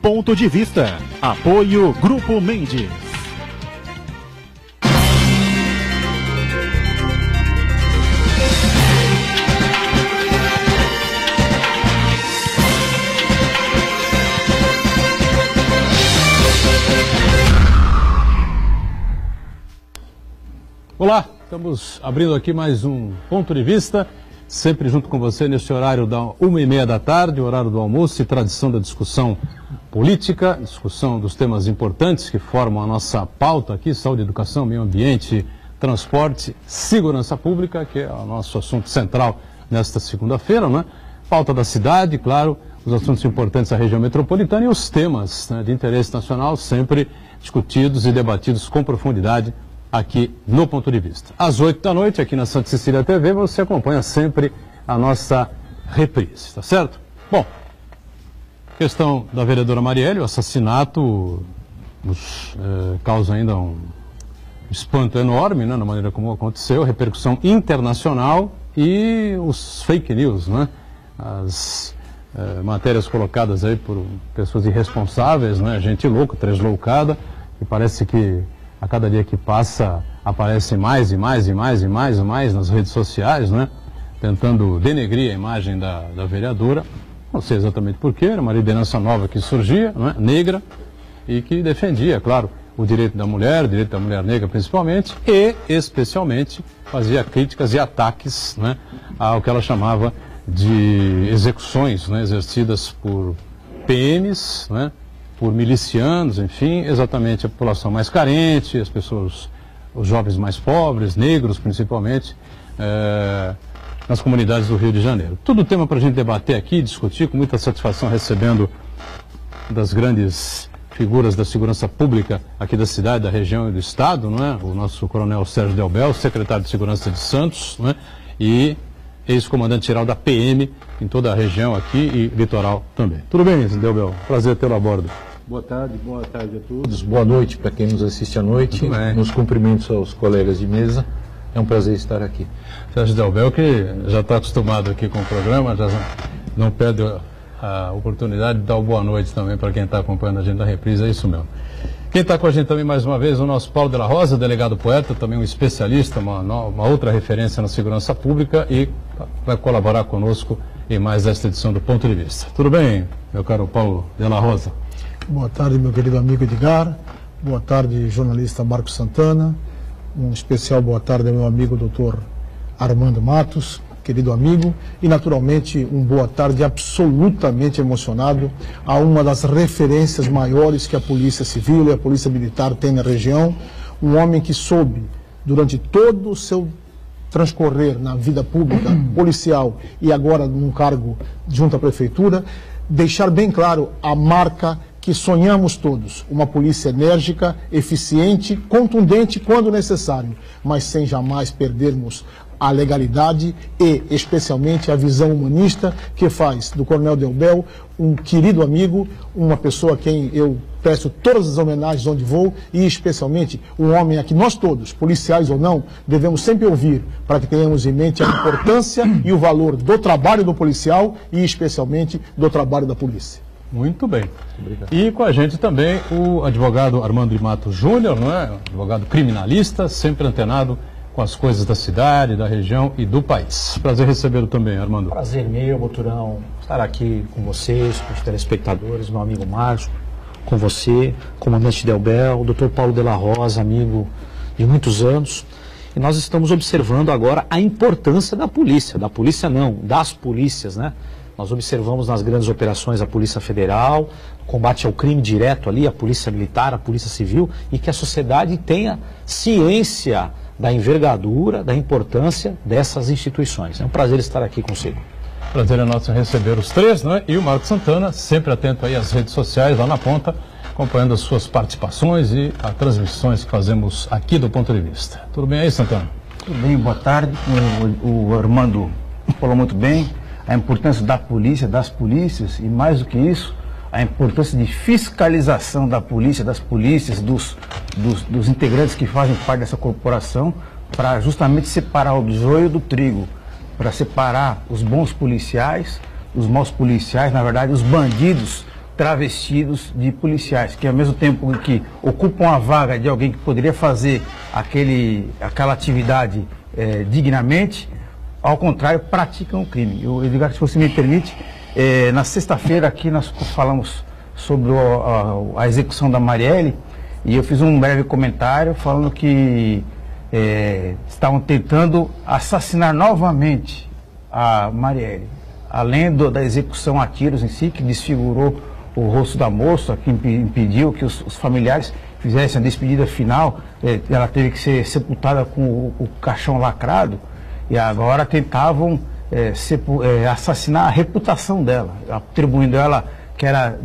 Ponto de Vista. Apoio Grupo Mendes. Olá, estamos abrindo aqui mais um Ponto de Vista, sempre junto com você nesse horário da 1h30 da tarde, horário do almoço e tradição da discussão política, discussão dos temas importantes que formam a nossa pauta aqui, saúde, educação, meio ambiente, transporte, segurança pública, que é o nosso assunto central nesta segunda-feira, né? Pauta da cidade, claro, os assuntos importantes da região metropolitana e os temas, né, de interesse nacional sempre discutidos e debatidos com profundidade aqui no Ponto de Vista. Às 8 da noite, aqui na Santa Cecília TV, você acompanha sempre a nossa reprise, tá certo? Bom, questão da vereadora Marielle, o assassinato nos causa ainda um espanto enorme, né, na maneira como aconteceu, repercussão internacional e os fake news, né? As matérias colocadas aí por pessoas irresponsáveis, né? Gente louca, tresloucada, e parece que a cada dia que passa, aparece mais e mais e mais e mais e mais nas redes sociais, né? Tentando denegrir a imagem da vereadora. Não sei exatamente porquê, era uma liderança nova que surgia, né? Negra, e que defendia, claro, o direito da mulher negra principalmente, e especialmente fazia críticas e ataques, né, ao que ela chamava de execuções, né, exercidas por PMs, né? Por milicianos, enfim, exatamente a população mais carente, as pessoas, os jovens mais pobres, negros principalmente, nas comunidades do Rio de Janeiro. Tudo tema para a gente debater aqui, discutir, com muita satisfação recebendo das grandes figuras da segurança pública aqui da cidade, da região e do estado, não é? O nosso coronel Sérgio Delbel, secretário de Segurança de Santos, não é? E ex-comandante-geral da PM em toda a região aqui e litoral também. Tudo bem, Delbel? Prazer tê-lo a bordo. Boa tarde a todos. Boa noite para quem nos assiste à noite. Nos cumprimentos aos colegas de mesa. É um prazer estar aqui. Sérgio Delbel, que já está acostumado aqui com o programa, já não perde a oportunidade de dar uma boa noite também para quem está acompanhando a gente na reprise, é isso mesmo. Quem está com a gente também mais uma vez, o nosso Paulo de la Rosa, delegado poeta, também um especialista, uma outra referência na segurança pública e vai colaborar conosco em mais esta edição do Ponto de Vista. Tudo bem, meu caro Paulo de la Rosa? Boa tarde, meu querido amigo Edgar. Boa tarde, jornalista Marcos Santana. Um especial boa tarde ao meu amigo Dr. Armando Matos, querido amigo. E, naturalmente, um boa tarde absolutamente emocionado a uma das referências maiores que a Polícia Civil e a Polícia Militar tem na região. Um homem que soube, durante todo o seu transcorrer na vida pública, policial e agora num cargo junto à Prefeitura, deixar bem claro a marca que sonhamos todos, uma polícia enérgica, eficiente, contundente quando necessário, mas sem jamais perdermos a legalidade e, especialmente, a visão humanista que faz do Coronel Delbel um querido amigo, uma pessoa a quem eu presto todas as homenagens onde vou e, especialmente, um homem a que nós todos, policiais ou não, devemos sempre ouvir para que tenhamos em mente a importância e o valor do trabalho do policial e, especialmente, do trabalho da polícia. Muito bem. Obrigado. E com a gente também o advogado Armando de Matos Júnior, não é? Advogado criminalista, sempre antenado com as coisas da cidade, da região e do país. Prazer recebê-lo também, Armando. Prazer meu, Boturão, estar aqui com vocês, com os telespectadores, meu amigo Márcio, com você, comandante Delbel, o Dr. Paulo de la Rosa, amigo de muitos anos. E nós estamos observando agora a importância da polícia não, das polícias, né? Nós observamos nas grandes operações a Polícia Federal, combate ao crime direto ali, a Polícia Militar, a Polícia Civil, e que a sociedade tenha ciência da envergadura, da importância dessas instituições. É um prazer estar aqui consigo. Prazer é nosso receber os três, né? E o Marcos Santana, sempre atento aí às redes sociais, lá na ponta, acompanhando as suas participações e as transmissões que fazemos aqui do Ponto de Vista. Tudo bem aí, Santana? Tudo bem, boa tarde. O Armando falou muito bem. A importância da polícia, das polícias e, mais do que isso, a importância de fiscalização da polícia, das polícias, dos integrantes que fazem parte dessa corporação, para justamente separar o joio do trigo, para separar os bons policiais, os maus policiais, na verdade, os bandidos travestidos de policiais, que ao mesmo tempo que ocupam a vaga de alguém que poderia fazer aquela atividade dignamente, ao contrário, praticam o crime. Edgar, se você me permite, na sexta-feira aqui nós falamos sobre a execução da Marielle, e eu fiz um breve comentário falando que estavam tentando assassinar novamente a Marielle, além da execução a tiros em si, que desfigurou o rosto da moça, que impediu que os familiares fizessem a despedida final. Ela teve que ser sepultada com o caixão lacrado, e agora tentavam assassinar a reputação dela, atribuindo ela que era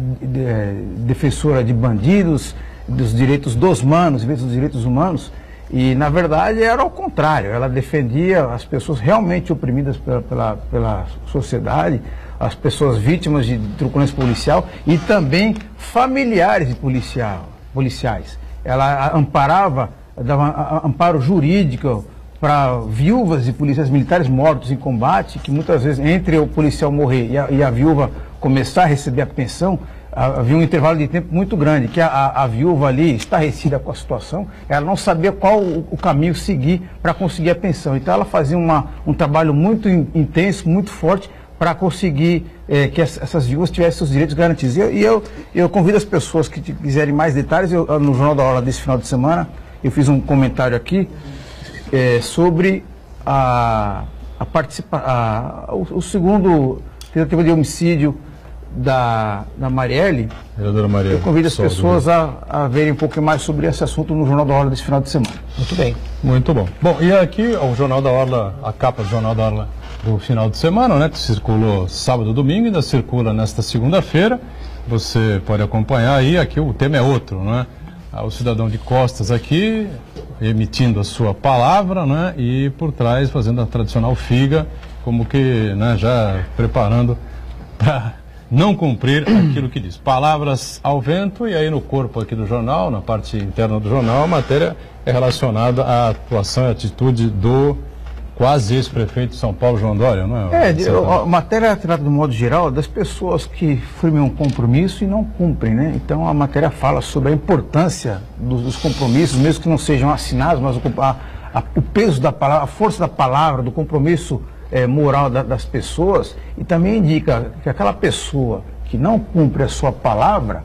defensora de bandidos, dos direitos dos humanos, em vez dos direitos humanos, e na verdade era ao contrário. Ela defendia as pessoas realmente oprimidas pela sociedade, as pessoas vítimas de truculência policial e também familiares de policiais. Ela dava amparo jurídico para viúvas de policiais militares mortos em combate, que muitas vezes, entre o policial morrer e a viúva começar a receber a pensão, havia um intervalo de tempo muito grande, que a viúva ali, estarrecida com a situação, ela não sabia qual o caminho seguir para conseguir a pensão. Então ela fazia um trabalho muito intenso, muito forte, para conseguir que essas viúvas tivessem seus direitos garantidos. E eu convido as pessoas que quiserem mais detalhes. No Jornal da Hora desse final de semana, eu fiz um comentário aqui sobre o segundo tentativa de homicídio da Marielle. Eu convido as pessoas a verem um pouco mais sobre esse assunto no Jornal da Hora desse final de semana. Muito bem. Muito bom. Bom, e aqui o Jornal da Hora, a capa do Jornal da Hora do final de semana, né, que circulou sábado e domingo, ainda circula nesta segunda-feira. Você pode acompanhar aí, aqui o tema é outro, né? O cidadão de costas aqui, emitindo a sua palavra, né, e por trás fazendo a tradicional figa, como que, né, já preparando para não cumprir aquilo que diz. Palavras ao vento, e aí no corpo aqui do jornal, na parte interna do jornal, a matéria é relacionada à atuação e atitude do quase ex-prefeito de São Paulo, João Dória, não é? A matéria trata, do modo geral, das pessoas que firmam um compromisso e não cumprem, né? Então a matéria fala sobre a importância dos compromissos, mesmo que não sejam assinados, mas o peso da palavra, a força da palavra, do compromisso moral das pessoas, e também indica que aquela pessoa que não cumpre a sua palavra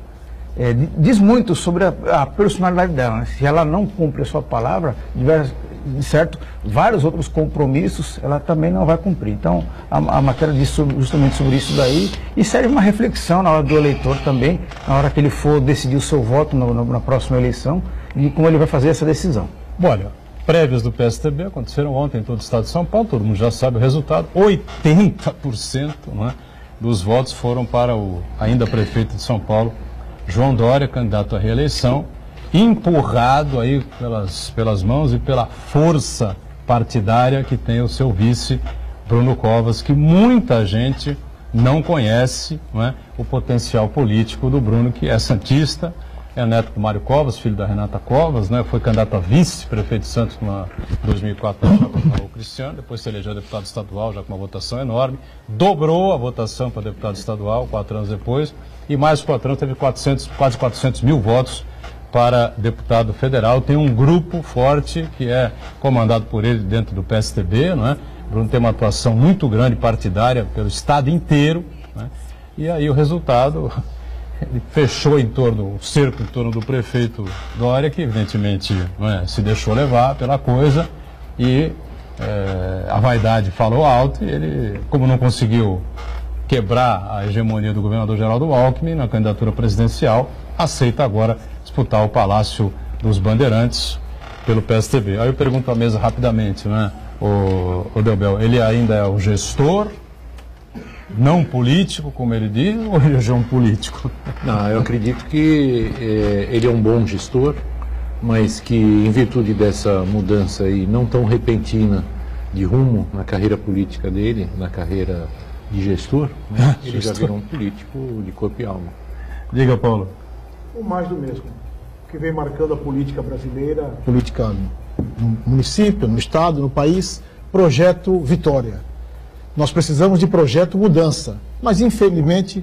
diz muito sobre a personalidade dela, né? Se ela não cumpre a sua palavra, vários outros compromissos ela também não vai cumprir. Então a matéria diz justamente sobre isso daí, e serve uma reflexão na hora do eleitor também, na hora que ele for decidir o seu voto na próxima eleição, e como ele vai fazer essa decisão. Bom, olha, prévias do PSDB aconteceram ontem em todo o estado de São Paulo, todo mundo já sabe o resultado. 80%, né, dos votos foram para o ainda prefeito de São Paulo, João Dória, candidato à reeleição, empurrado aí pelas mãos e pela força partidária que tem o seu vice, Bruno Covas, que muita gente não conhece, né, o potencial político do Bruno, que é santista, é neto do Mário Covas, filho da Renata Covas, né, foi candidato a vice-prefeito de Santos em 2004, com o Cristiano, depois se elegeu deputado estadual, já com uma votação enorme, dobrou a votação para deputado estadual 4 anos depois, e mais 4 anos teve quase 400 mil votos para deputado federal. Tem um grupo forte que é comandado por ele dentro do PSDB, não é? Bruno tem uma atuação muito grande partidária pelo estado inteiro, né? E aí o resultado, ele fechou o cerco em torno do prefeito Dória, que evidentemente, não é, se deixou levar pela coisa, e a vaidade falou alto, e ele, como não conseguiu quebrar a hegemonia do governador Geraldo Alckmin na candidatura presidencial, aceita agora disputar o Palácio dos Bandeirantes pelo PSDB. Aí eu pergunto à mesa rapidamente, né, o Delbel, ele ainda é o gestor, não político, como ele diz, ou ele é um político? Não, eu acredito que ele é um bom gestor, mas que em virtude dessa mudança aí não tão repentina de rumo na carreira política dele, na carreira de gestor, né, ele já virou um político de corpo e alma. Diga, Paulo. O mais do mesmo, que vem marcando a política brasileira, política no município, no estado, no país, projeto Vitória. Nós precisamos de projeto mudança, mas infelizmente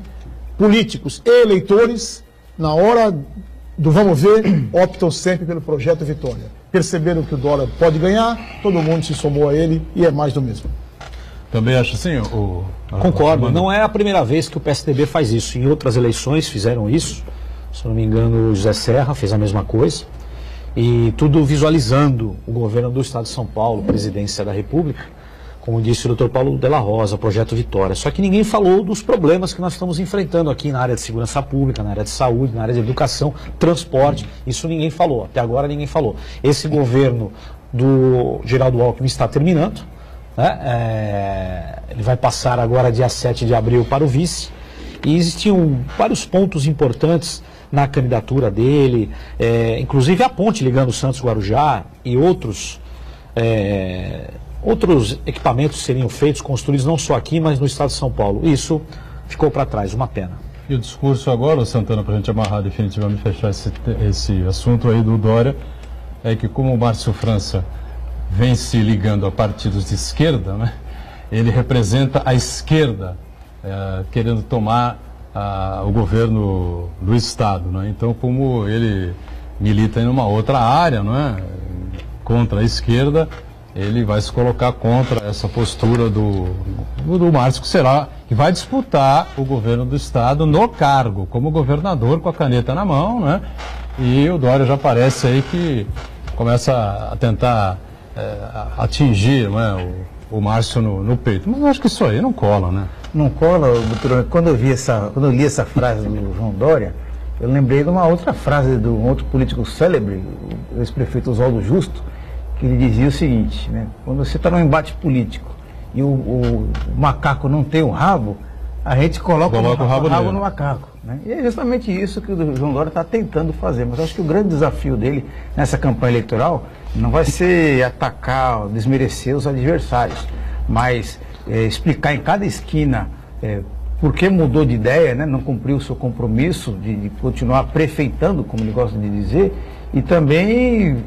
políticos e eleitores, na hora do vamos ver, optam sempre pelo projeto Vitória. Perceberam que o Dória pode ganhar, todo mundo se somou a ele e é mais do mesmo. Também acho assim, Concordo, não é a primeira vez que o PSDB faz isso. Em outras eleições fizeram isso. Se não me engano, o José Serra fez a mesma coisa. E tudo visualizando o governo do Estado de São Paulo, presidência da República, como disse o Dr. Paulo Della Rosa, projeto Vitória. Só que ninguém falou dos problemas que nós estamos enfrentando aqui na área de segurança pública, na área de saúde, na área de educação, transporte. Isso ninguém falou, até agora ninguém falou. Esse governo do Geraldo Alckmin está terminando, né? Ele vai passar agora dia 7 de abril para o vice. E existiam vários pontos importantes na candidatura dele, inclusive a ponte ligando Santos-Guarujá e outros equipamentos seriam feitos, construídos não só aqui, mas no estado de São Paulo. Isso ficou para trás, uma pena. E o discurso agora, Santana, para a gente amarrar definitivamente, fechar esse assunto aí do Dória, é que como o Márcio França vem se ligando a partidos de esquerda, né, ele representa a esquerda querendo tomar o governo do Estado, né? Então, como ele milita em uma outra área, não é, contra a esquerda, ele vai se colocar contra essa postura do Márcio, que vai disputar o governo do Estado no cargo, como governador, com a caneta na mão, né? E o Dória já parece aí que começa a tentar atingir, não é, o Márcio no peito. Mas eu acho que isso aí não cola, né? Não cola, doutor. Quando eu li essa frase do João Dória, eu lembrei de uma outra frase de um outro político célebre, o ex-prefeito Oswaldo Justo, que ele dizia o seguinte, né? Quando você está num embate político e o macaco não tem o rabo, a gente coloca o rabo no macaco, né? E é justamente isso que o João Dória está tentando fazer. Mas eu acho que o grande desafio dele nessa campanha eleitoral não vai ser atacar, desmerecer os adversários, mas explicar em cada esquina por que mudou de ideia, né? Não cumpriu o seu compromisso de continuar prefeitando, como ele gosta de dizer, e também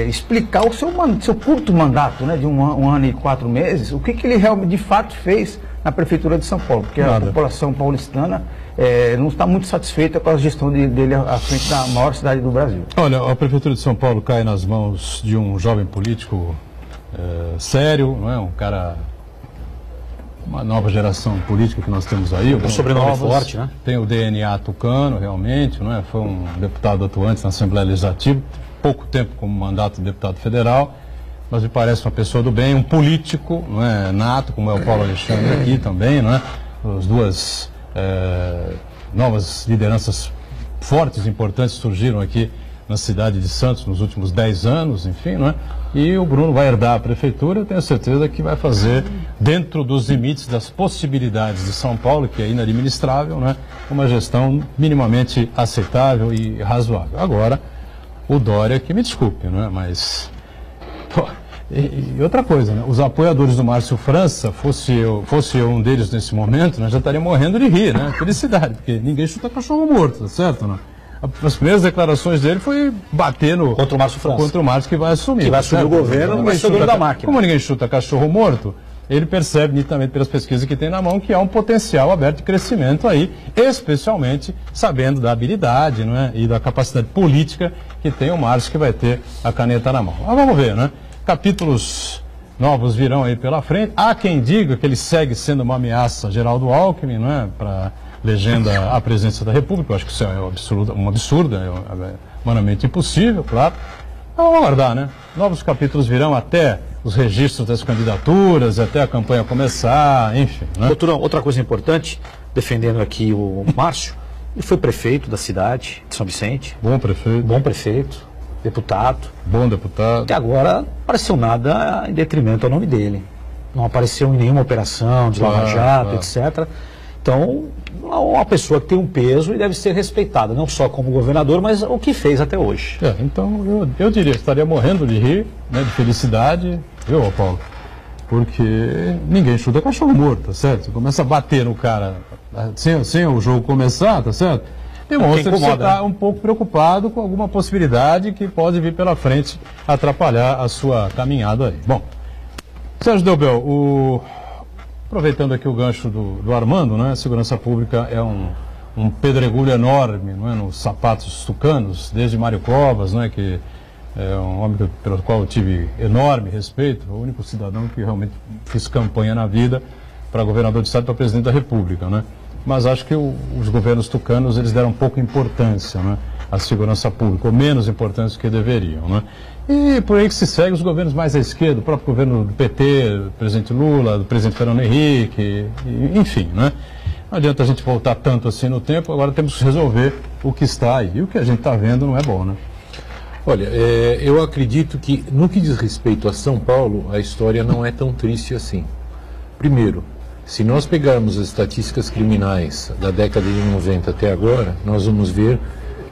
explicar o seu curto mandato, né, de um ano e 4 meses, o que ele realmente de fato fez na Prefeitura de São Paulo, porque a população paulistana não está muito satisfeita com a gestão dele à frente da maior cidade do Brasil. Olha, a Prefeitura de São Paulo cai nas mãos de um jovem político sério, não é? Um cara, uma nova geração política que nós temos aí. Um sobrenome forte, né? Tem o DNA tucano, realmente, não é? Foi um deputado atuante na Assembleia Legislativa, pouco tempo como mandato de deputado federal, mas me parece uma pessoa do bem, um político, não é, nato, como é o Paulo Alexandre aqui também, não é? As duas novas lideranças fortes, importantes, surgiram aqui na cidade de Santos nos últimos 10 anos, enfim, não é? E o Bruno vai herdar a prefeitura, eu tenho certeza que vai fazer, dentro dos limites das possibilidades de São Paulo, que é inadministrável, né, uma gestão minimamente aceitável e razoável. Agora, o Dória, que me desculpe, não é? Mas... E outra coisa, né? Os apoiadores do Márcio França, fosse eu um deles nesse momento, né, já estaria morrendo de rir, né? Felicidade, porque ninguém chuta cachorro morto, tá certo, não? As primeiras declarações dele foi bater contra o Márcio França. Contra o Márcio, que vai assumir. Que vai assumir o governo, vai ser o dono da máquina. Como ninguém chuta cachorro morto, ele percebe nitidamente pelas pesquisas que tem na mão que há um potencial aberto de crescimento aí, especialmente sabendo da habilidade, não é, e da capacidade política que tem o Márcio, que vai ter a caneta na mão. Mas vamos ver, né? Capítulos novos virão aí pela frente. Há quem diga que ele segue sendo uma ameaça a Geraldo Alckmin, não é? Para legenda à presidência da República. Eu acho que isso é um absurdo, é humanamente impossível, claro. Vamos aguardar, né? Novos capítulos virão até os registros das candidaturas, até a campanha começar, enfim. Né? Outra coisa importante, defendendo aqui o Márcio, ele foi prefeito da cidade de São Vicente. Bom prefeito. Bom prefeito, deputado. Bom deputado. Até agora não apareceu nada em detrimento ao nome dele. Não apareceu em nenhuma operação de Lava Jato, etc. Então, é uma pessoa que tem um peso e deve ser respeitada, não só como governador, mas o que fez até hoje. Então, eu diria que estaria morrendo de rir, né, de felicidade, viu, Paulo? Porque ninguém chuta cachorro morto, tá certo? Começa a bater no cara sem o jogo começar, tá certo? Demonstra que você está um pouco preocupado com alguma possibilidade que pode vir pela frente atrapalhar a sua caminhada aí. Bom, Sérgio Delbel, aproveitando aqui o gancho do Armando, né? A segurança pública é um um pedregulho enorme, não é, nos sapatos tucanos, desde Mário Covas, não é, que é um homem pelo qual eu tive enorme respeito, o único cidadão que realmente fiz campanha na vida para governador de estado e para presidente da República, né? Mas acho que os governos tucanos, eles deram pouca importância, né, à segurança pública, ou menos importância que deveriam, né? E por aí que se segue os governos mais à esquerda, o próprio governo do PT, do presidente Lula, do presidente Fernando Henrique, enfim, né? Não adianta a gente voltar tanto assim no tempo, agora temos que resolver o que está aí. E o que a gente está vendo não é bom, né? Olha, eu acredito que no que diz respeito a São Paulo, a história não é tão triste assim. Primeiro, se nós pegarmos as estatísticas criminais da década de 90 até agora, nós vamos ver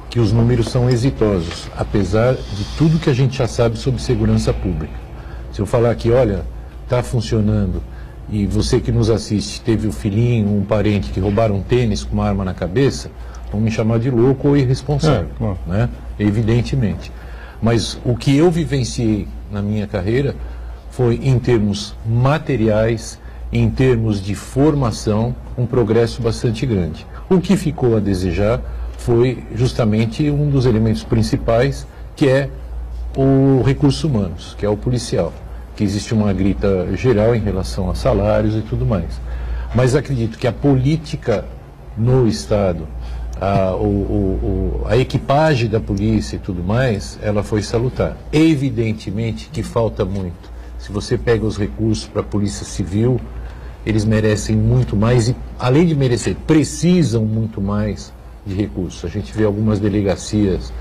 que os números são exitosos, apesar de tudo que a gente já sabe sobre segurança pública. Se eu falar aqui, olha, está funcionando, e você que nos assiste teve um filhinho, um parente que roubaram um tênis com uma arma na cabeça, vão me chamar de louco ou irresponsável, né? Evidentemente. Mas o que eu vivenciei na minha carreira foi, em termos materiais, em termos de formação, um progresso bastante grande. O que ficou a desejar foi justamente um dos elementos principais, que é o recursos humanos, que é o policial, que existe uma grita geral em relação a salários e tudo mais. Mas acredito que a política no Estado, a equipagem da polícia e tudo mais, ela foi salutar. Evidentemente que falta muito. Se você pega os recursos para a Polícia Civil, eles merecem muito mais e, além de merecer, precisam muito mais de recursos. A gente vê algumas delegacias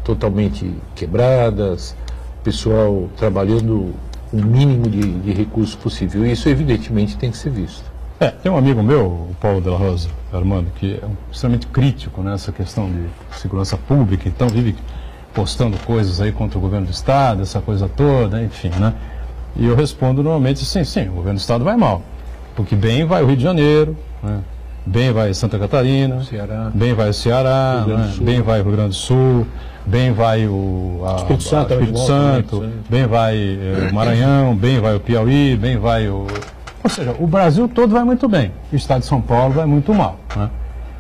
totalmente quebradas, pessoal trabalhando o mínimo de recursos possível. E isso, evidentemente, tem que ser visto. Tem um amigo meu, o Paulo de la Rosa, Armando, que é extremamente crítico nessa questão de segurança pública, então vive postando coisas aí contra o governo do Estado, essa coisa toda, enfim, né? E eu respondo normalmente, sim, o governo do Estado vai mal, porque bem vai o Rio de Janeiro, né? Bem vai Santa Catarina, Ceará, bem vai o Ceará, né? Bem vai o Rio Grande do Sul, bem vai o Espírito Santo, bem vai o Maranhão, bem vai o Piauí, bem vai o... Ou seja, o Brasil todo vai muito bem, o Estado de São Paulo vai muito mal, né?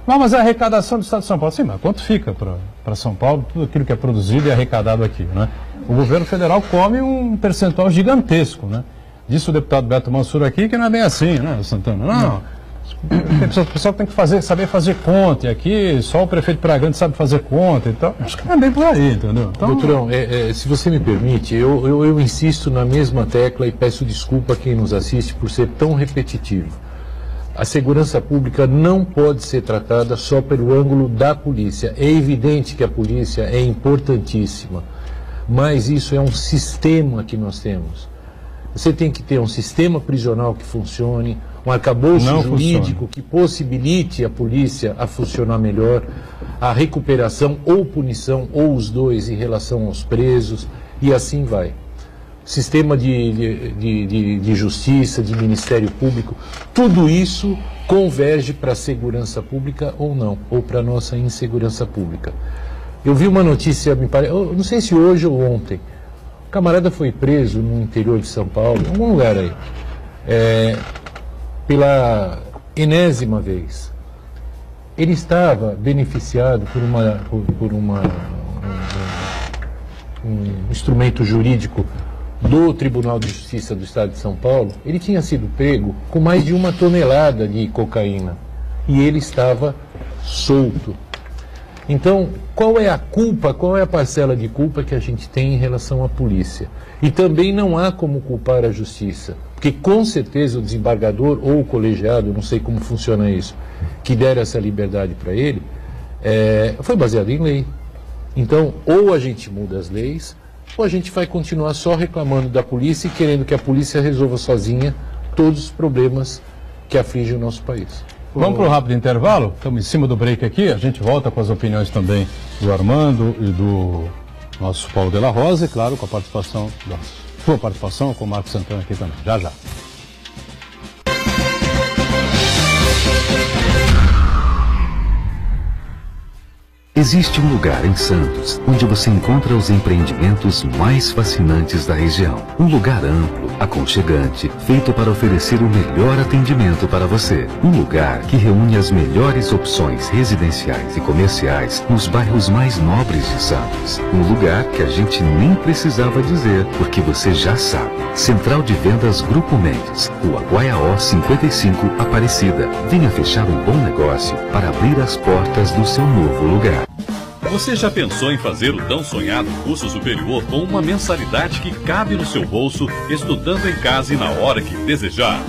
Não, mas a arrecadação do Estado de São Paulo, sim, mas quanto fica para São Paulo, tudo aquilo que é produzido e arrecadado aqui, né? O governo federal come um percentual gigantesco, né? Disse o deputado Beto Mansur aqui que não é bem assim, né, Santana? Não. O pessoal tem que saber fazer conta, e aqui só o prefeito Praia Grande sabe fazer conta e tal. Acho que não é bem por aí, entendeu? Então... Doutorão, se você me permite, eu insisto na mesma tecla e peço desculpa a quem nos assiste por ser tão repetitivo. A segurança pública não pode ser tratada só pelo ângulo da polícia. É evidente que a polícia é importantíssima, mas isso é um sistema que nós temos. Você tem que ter um sistema prisional que funcione, um arcabouço jurídico que possibilite a polícia a funcionar melhor, a recuperação ou punição, ou os dois, em relação aos presos, e assim vai. Sistema de justiça, de Ministério Público, tudo isso converge para a segurança pública ou não, ou para a nossa insegurança pública. Eu vi uma notícia, me parece, não sei se hoje ou ontem, o camarada foi preso no interior de São Paulo, em algum lugar aí, pela enésima vez. Ele estava beneficiado por um instrumento jurídico do Tribunal de Justiça do Estado de São Paulo. Ele tinha sido pego com mais de 1 tonelada de cocaína e ele estava solto. Então, qual é a culpa, qual é a parcela de culpa que a gente tem em relação à polícia? E também não há como culpar a justiça, porque com certeza o desembargador ou o colegiado, não sei como funciona isso, que deram essa liberdade para ele, foi baseado em lei. Então, ou a gente muda as leis, ou a gente vai continuar só reclamando da polícia e querendo que a polícia resolva sozinha todos os problemas que afligem o nosso país. Vamos para um rápido intervalo? Estamos em cima do break aqui, a gente volta com as opiniões também do Armando e do nosso Paulo de la Rosa, e claro, com a participação, da sua participação, com o Marcos Santana aqui também. Já, já. Existe um lugar em Santos onde você encontra os empreendimentos mais fascinantes da região. Um lugar amplo, aconchegante, feito para oferecer o melhor atendimento para você. Um lugar que reúne as melhores opções residenciais e comerciais nos bairros mais nobres de Santos. Um lugar que a gente nem precisava dizer, porque você já sabe. Central de Vendas Grupo Mendes, Rua Guaiaó 55, Aparecida. Venha fechar um bom negócio para abrir as portas do seu novo lugar. Você já pensou em fazer o tão sonhado curso superior com uma mensalidade que cabe no seu bolso, estudando em casa e na hora que desejar?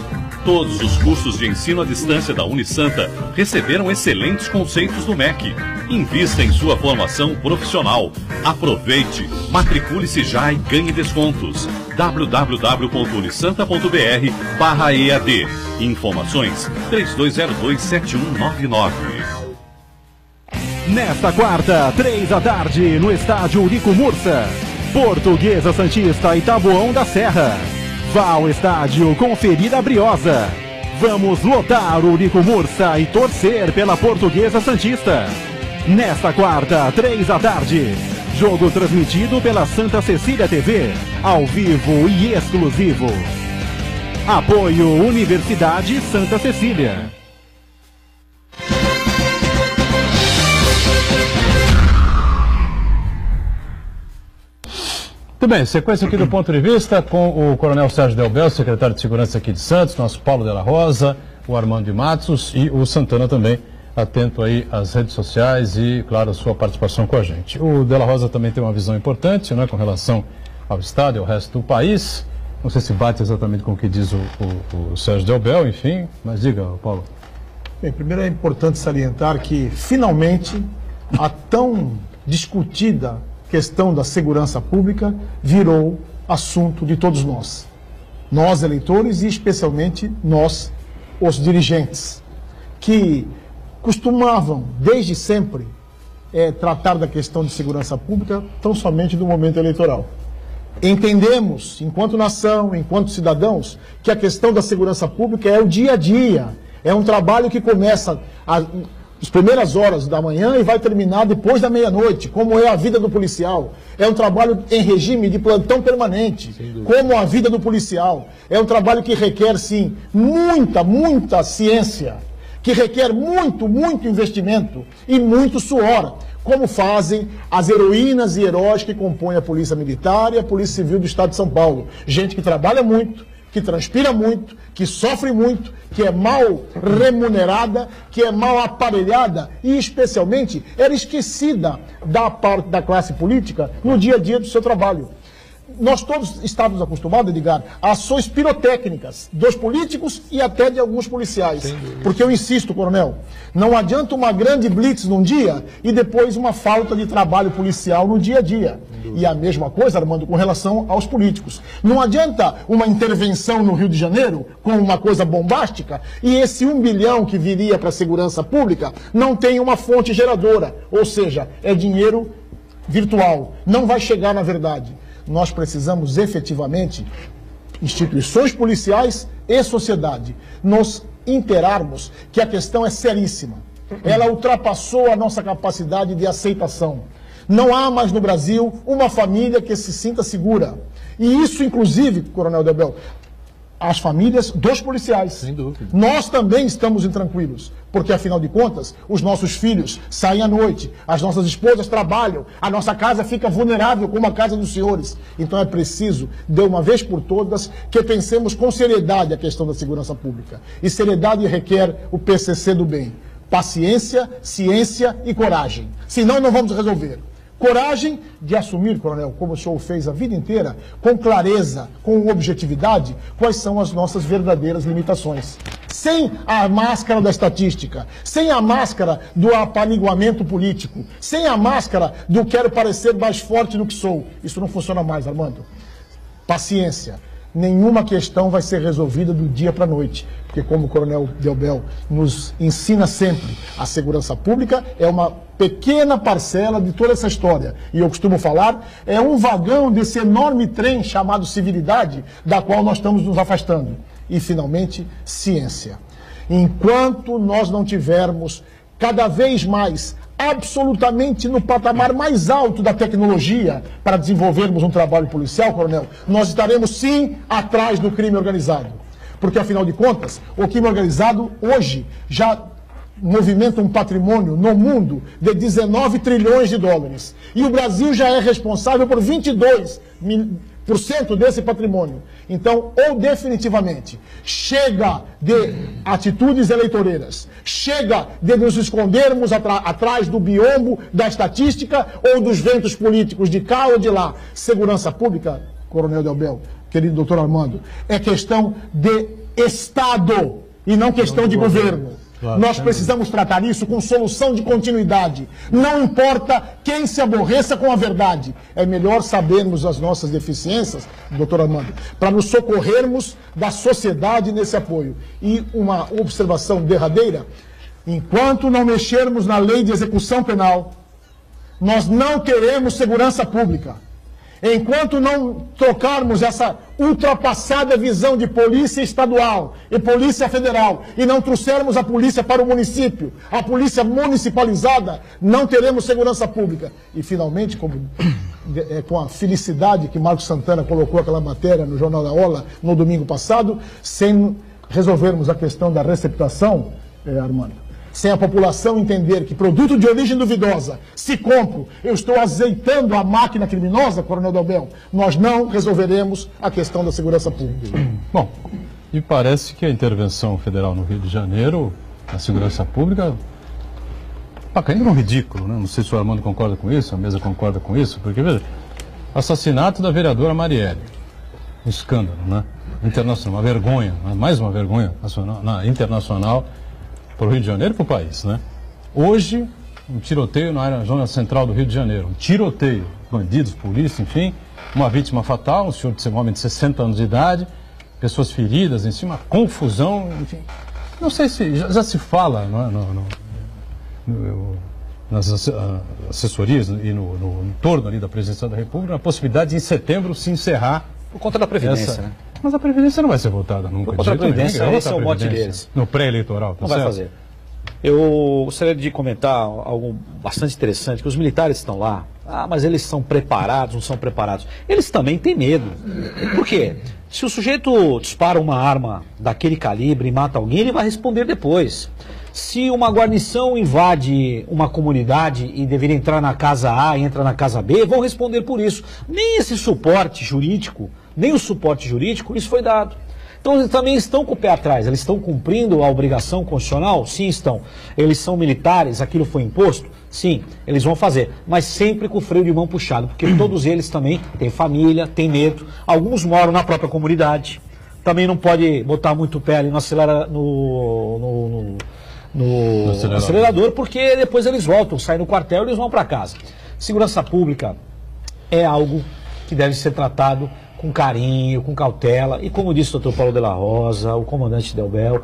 Todos os cursos de ensino à distância da Unisanta receberam excelentes conceitos do MEC. Invista em sua formação profissional. Aproveite, matricule-se já e ganhe descontos. www.unisanta.br/EAD. Informações 3202-7199. Nesta quarta, 3 da tarde, no estádio Urico Mursa, Portuguesa Santista e Taboão da Serra. Vá ao estádio conferir a Briosa. Vamos lotar o Urico Mursa e torcer pela Portuguesa Santista. Nesta quarta, 3 da tarde, jogo transmitido pela Santa Cecília TV, ao vivo e exclusivo. Apoio Universidade Santa Cecília. Muito bem, sequência aqui do Ponto de Vista com o Coronel Sérgio Delbel, secretário de Segurança aqui de Santos, nosso Paulo Della Rosa, o Armando de Matos e o Santana também, atento aí às redes sociais e, claro, a sua participação com a gente. O Della Rosa também tem uma visão importante, né, com relação ao Estado e ao resto do país. Não sei se bate exatamente com o que diz o Sérgio Delbel, enfim, mas diga, Paulo. Bem, primeiro é importante salientar que, finalmente, a tão discutida questão da segurança pública virou assunto de todos nós. Nós, eleitores, e especialmente nós, os dirigentes, que costumavam, desde sempre, tratar da questão de segurança pública tão somente no momento eleitoral. Entendemos, enquanto nação, enquanto cidadãos, que a questão da segurança pública é o dia a dia, é um trabalho que começa as primeiras horas da manhã e vai terminar depois da meia-noite, como é a vida do policial. É um trabalho em regime de plantão permanente, como a vida do policial. É um trabalho que requer, sim, muita ciência, que requer muito investimento e muito suor, como fazem as heroínas e heróis que compõem a Polícia Militar e a Polícia Civil do Estado de São Paulo. Gente que trabalha muito, que transpira muito, que sofre muito, que é mal remunerada, que é mal aparelhada e, especialmente, era esquecida da parte da classe política no dia a dia do seu trabalho. Nós todos estávamos acostumados, Edgar, a ações pirotécnicas dos políticos e até de alguns policiais. Porque eu insisto, coronel, não adianta uma grande blitz num dia e depois uma falta de trabalho policial no dia a dia. E a mesma coisa, Armando, com relação aos políticos. Não adianta uma intervenção no Rio de Janeiro com uma coisa bombástica e esse 1 bilhão que viria para a segurança pública não tem uma fonte geradora. Ou seja, é dinheiro virtual. Não vai chegar na verdade. Nós precisamos efetivamente, instituições policiais e sociedade, nos inteirarmos que a questão é seríssima. Ela ultrapassou a nossa capacidade de aceitação. Não há mais no Brasil uma família que se sinta segura. E isso, inclusive, Coronel Delbel, as famílias dos policiais. Sem dúvida. Nós também estamos intranquilos, porque afinal de contas, os nossos filhos saem à noite, as nossas esposas trabalham, a nossa casa fica vulnerável como a casa dos senhores. Então é preciso, de uma vez por todas, que pensemos com seriedade a questão da segurança pública. E seriedade requer o PCC do bem. Paciência, ciência e coragem. Senão não vamos resolver. Coragem de assumir, coronel, como o senhor fez a vida inteira, com clareza, com objetividade, quais são as nossas verdadeiras limitações. Sem a máscara da estatística, sem a máscara do apaliguamento político, sem a máscara do quero parecer mais forte do que sou. Isso não funciona mais, Armando. Paciência. Nenhuma questão vai ser resolvida do dia para a noite, porque como o Coronel Delbel nos ensina sempre, a segurança pública é uma pequena parcela de toda essa história. E eu costumo falar, é um vagão desse enorme trem chamado civilidade, da qual nós estamos nos afastando. E, finalmente, ciência. Enquanto nós não tivermos cada vez mais absolutamente no patamar mais alto da tecnologia para desenvolvermos um trabalho policial, coronel, nós estaremos sim atrás do crime organizado. Porque, afinal de contas, o crime organizado hoje já movimenta um patrimônio no mundo de 19 trilhões de dólares. E o Brasil já é responsável por 22% desse patrimônio. Então, ou definitivamente, chega de atitudes eleitoreiras, chega de nos escondermos atrás do biombo da estatística ou dos ventos políticos de cá ou de lá. Segurança pública, coronel Delbel, querido doutor Armando, é questão de Estado e não questão de governo. Claro, nós precisamos tratar isso com solução de continuidade. Não importa quem se aborreça com a verdade. É melhor sabermos as nossas deficiências, doutor Armando, para nos socorrermos da sociedade nesse apoio. E uma observação derradeira: enquanto não mexermos na lei de execução penal, nós não teremos segurança pública. Enquanto não trocarmos essa ultrapassada visão de polícia estadual e polícia federal e não trouxermos a polícia para o município, a polícia municipalizada, não teremos segurança pública. E finalmente, com a felicidade que Marcos Santana colocou aquela matéria no Jornal da Ola no domingo passado, sem resolvermos a questão da receptação, Armando, sem a população entender que produto de origem duvidosa, se compro, eu estou azeitando a máquina criminosa, coronel Delbel, nós não resolveremos a questão da segurança pública. Bom, e parece que a intervenção federal no Rio de Janeiro, a segurança pública, está caindo no ridículo, né? Não sei se o Armando concorda com isso, a mesa concorda com isso, porque, veja, assassinato da vereadora Marielle, um escândalo, né? Internacional, uma vergonha, mais uma vergonha internacional, para o Rio de Janeiro e para o país, né? Hoje, um tiroteio na zona central do Rio de Janeiro. Um tiroteio, bandidos, polícia, enfim. Uma vítima fatal, um homem de 60 anos de idade, pessoas feridas em cima, confusão, enfim. Não sei se já se fala nas assessorias e no entorno ali da Presidência da República, a possibilidade de em setembro se encerrar. Por conta da Previdência, né? Mas a Previdência não vai ser votada nunca. Por conta da Previdência, esse é o mote deles. No pré-eleitoral, tá não certo? Vai fazer. Eu gostaria de comentar algo bastante interessante, que os militares estão lá. Ah, mas eles são preparados, não são preparados. Eles também têm medo. Por quê? Se o sujeito dispara uma arma daquele calibre e mata alguém, ele vai responder depois. Se uma guarnição invade uma comunidade e deveria entrar na casa A e entra na casa B, vão responder por isso. Nem esse suporte jurídico, nem o suporte jurídico, isso foi dado. Então eles também estão com o pé atrás, eles estão cumprindo a obrigação constitucional? Sim, estão. Eles são militares, aquilo foi imposto? Sim, eles vão fazer, mas sempre com o freio de mão puxado, porque todos eles também têm família, têm medo, alguns moram na própria comunidade, também não pode botar muito o pé ali no acelerador, porque depois eles voltam, saem do quartel e eles vão para casa. Segurança pública é algo que deve ser tratado com carinho, com cautela, e como disse o Dr. Paulo Della Rosa, o comandante Delbel,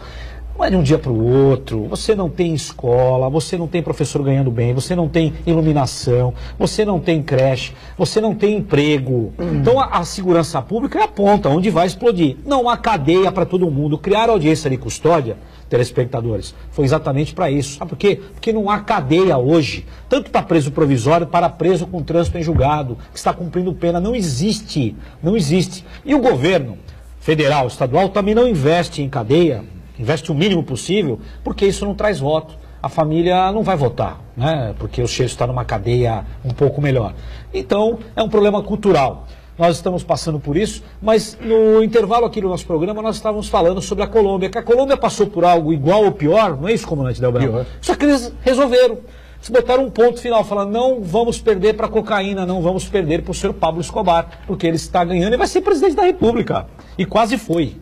não é de um dia para o outro. Você não tem escola, você não tem professor ganhando bem, você não tem iluminação, você não tem creche, você não tem emprego. Então a segurança pública é a ponta onde vai explodir. Não há cadeia para todo mundo. Criar audiência de custódia, telespectadores, foi exatamente para isso. Sabe por quê? Porque não há cadeia hoje, tanto para preso provisório, para preso com trânsito em julgado, que está cumprindo pena. Não existe, não existe. E o governo federal, estadual, também não investe em cadeia, investe o mínimo possível, porque isso não traz voto. A família não vai votar, né? Porque o cheiro está numa cadeia um pouco melhor. Então, é um problema cultural. Nós estamos passando por isso, mas no intervalo aqui do nosso programa nós estávamos falando sobre a Colômbia, que a Colômbia passou por algo igual ou pior, não é isso, comandante Delbel? Só que eles resolveram. Eles botaram um ponto final, falando, não vamos perder para a cocaína, não vamos perder para o senhor Pablo Escobar, porque ele está ganhando e vai ser presidente da República. E quase foi.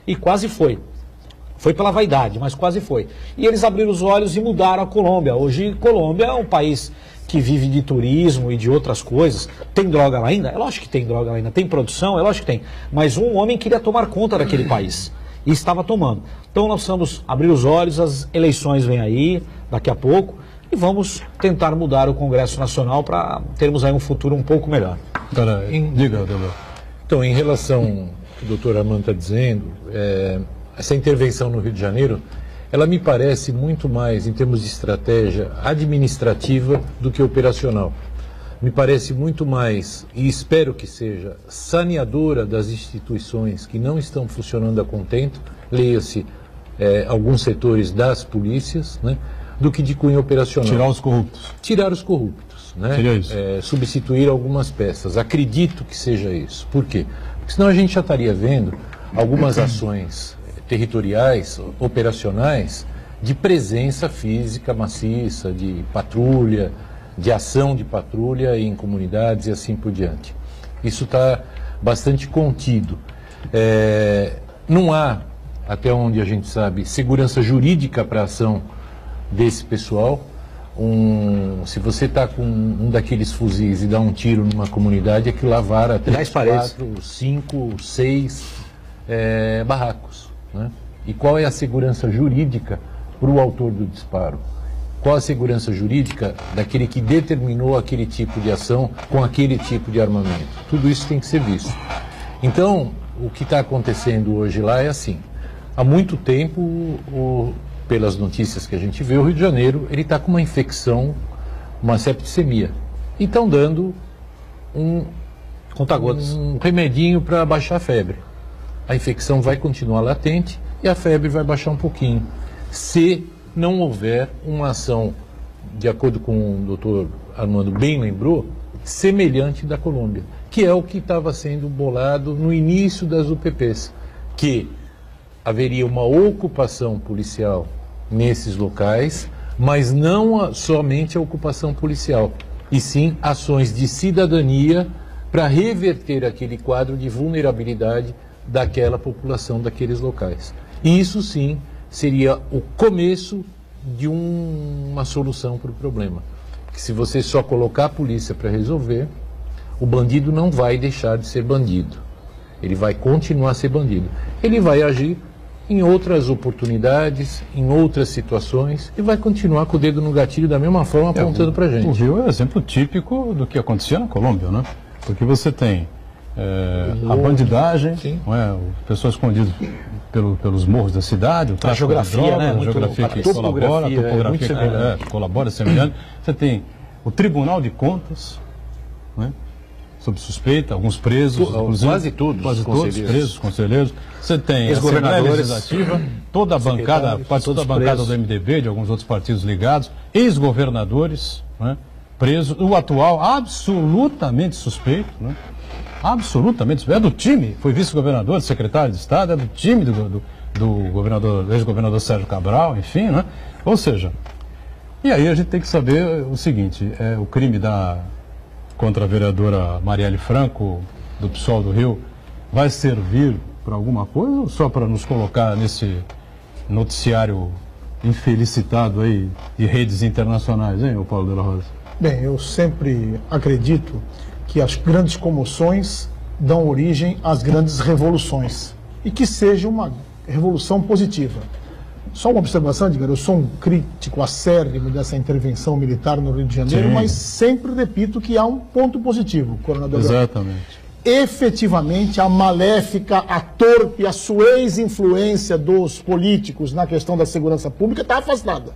E quase foi. Foi pela vaidade, mas quase foi. E eles abriram os olhos e mudaram a Colômbia. Hoje, Colômbia é um país que vive de turismo e de outras coisas. Tem droga lá ainda? É lógico que tem droga lá ainda. Tem produção? É lógico que tem. Mas um homem queria tomar conta daquele país. E estava tomando. Então nós precisamos abrir os olhos, as eleições vêm aí, daqui a pouco, e vamos tentar mudar o Congresso Nacional para termos aí um futuro um pouco melhor. Agora, diga, Delbel. Então, em relação ao que o doutor Armando está dizendo, essa intervenção no Rio de Janeiro, ela me parece muito mais, em termos de estratégia administrativa, do que operacional. Me parece muito mais, e espero que seja, saneadora das instituições que não estão funcionando a contento, leia-se alguns setores das polícias, né, do que de cunho operacional. Tirar os corruptos. Tirar os corruptos, né? Seria isso. Substituir algumas peças. Acredito que seja isso. Por quê? Porque senão a gente já estaria vendo algumas ações territoriais, operacionais, de presença física maciça, de patrulha, de ação de patrulha em comunidades e assim por diante. Isso está bastante contido. Não há, até onde a gente sabe, segurança jurídica para a ação desse pessoal. Se você está com um daqueles fuzis e dá um tiro numa comunidade, aquilo lá vara 3, 4, 5, 6 barracos, né? E qual é a segurança jurídica para o autor do disparo? Qual a segurança jurídica daquele que determinou aquele tipo de ação com aquele tipo de armamento? Tudo isso tem que ser visto. Então, o que está acontecendo hoje lá é assim. Há muito tempo, pelas notícias que a gente vê, o Rio de Janeiro ele está com uma infecção, uma septicemia. E estão dando um remedinho para baixar a febre. A infecção vai continuar latente e a febre vai baixar um pouquinho. Se não houver uma ação, de acordo com o doutor Armando bem lembrou, semelhante da Colômbia, que é o que estava sendo bolado no início das UPPs, que haveria uma ocupação policial nesses locais, mas não somente a ocupação policial, e sim ações de cidadania para reverter aquele quadro de vulnerabilidade daquela população daqueles locais. E isso sim seria o começo de uma solução para o problema. Porque se você só colocar a polícia para resolver, o bandido não vai deixar de ser bandido. Ele vai continuar a ser bandido. Ele vai agir em outras oportunidades, em outras situações, e vai continuar com o dedo no gatilho da mesma forma, apontando para a gente. O Rio é um exemplo típico do que acontecia na Colômbia, né? Porque você tem a bandidagem, não é? O pessoal escondido pelos morros da cidade, o tráfico de drogas, né? A geografia que colabora, a topografia que colabora, semelhante. Você tem o Tribunal de Contas, né? Sob suspeita, alguns presos, quase todos presos, conselheiros. Você tem a Assembleia Legislativa, toda a bancada, toda a bancada do MDB, de alguns outros partidos ligados, ex-governadores, né, presos, o atual absolutamente suspeito, né, absolutamente suspeito, é do time, foi vice-governador, secretário de Estado, é do time do governador, ex-governador Sérgio Cabral, enfim, né, ou seja, e aí a gente tem que saber o seguinte, o crime contra a vereadora Marielle Franco, do PSOL do Rio, vai servir para alguma coisa ou só para nos colocar nesse noticiário infelicitado aí de redes internacionais, hein, o Paulo de la Rosa? Bem, eu sempre acredito que as grandes comoções dão origem às grandes revoluções e que seja uma revolução positiva. Só uma observação, Edgar, eu sou um crítico acérrimo dessa intervenção militar no Rio de Janeiro, sim, mas sempre repito que há um ponto positivo, Coronel Delgado. Exatamente. Efetivamente, a maléfica, a torpe, a suez influência dos políticos na questão da segurança pública está afastada.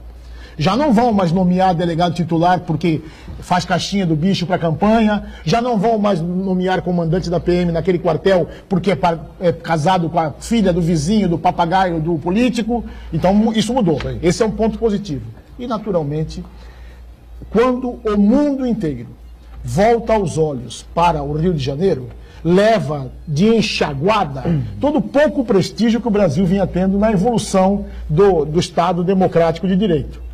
Já não vão mais nomear delegado titular porque faz caixinha do bicho para a campanha, já não vão mais nomear comandante da PM naquele quartel porque é casado com a filha do vizinho, do papagaio, do político. Então isso mudou. Esse é um ponto positivo. E naturalmente, quando o mundo inteiro volta os olhos para o Rio de Janeiro, leva de enxaguada todo o pouco prestígio que o Brasil vinha tendo na evolução do Estado democrático de direito.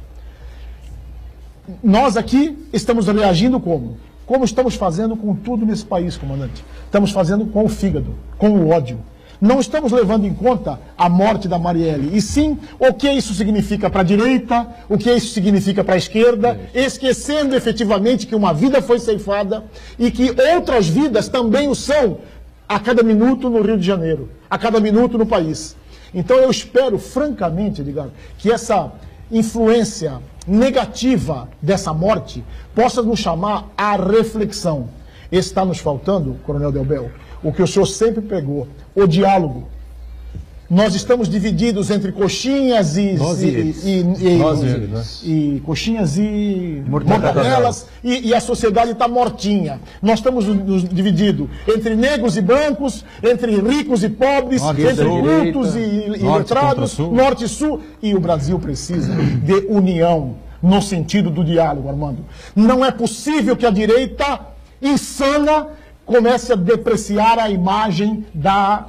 Nós aqui estamos reagindo como? Como estamos fazendo com tudo nesse país, comandante? Estamos fazendo com o fígado, com o ódio. Não estamos levando em conta a morte da Marielle, e sim o que isso significa para a direita, o que isso significa para a esquerda, esquecendo efetivamente que uma vida foi ceifada e que outras vidas também o são a cada minuto no Rio de Janeiro, a cada minuto no país. Então eu espero, francamente, Edgar, que essa influência negativa dessa morte possa nos chamar à reflexão. Esse está nos faltando, Coronel Delbel, o que o senhor sempre pregou, o diálogo. Nós estamos divididos entre coxinhas e coxinhas e mortadelas e a sociedade está mortinha. Nós estamos nos divididos entre negros e brancos, entre ricos e pobres, entre cultos e letrados, norte e sul. E o Brasil precisa de união no sentido do diálogo, Armando. Não é possível que a direita insana comece a depreciar a imagem da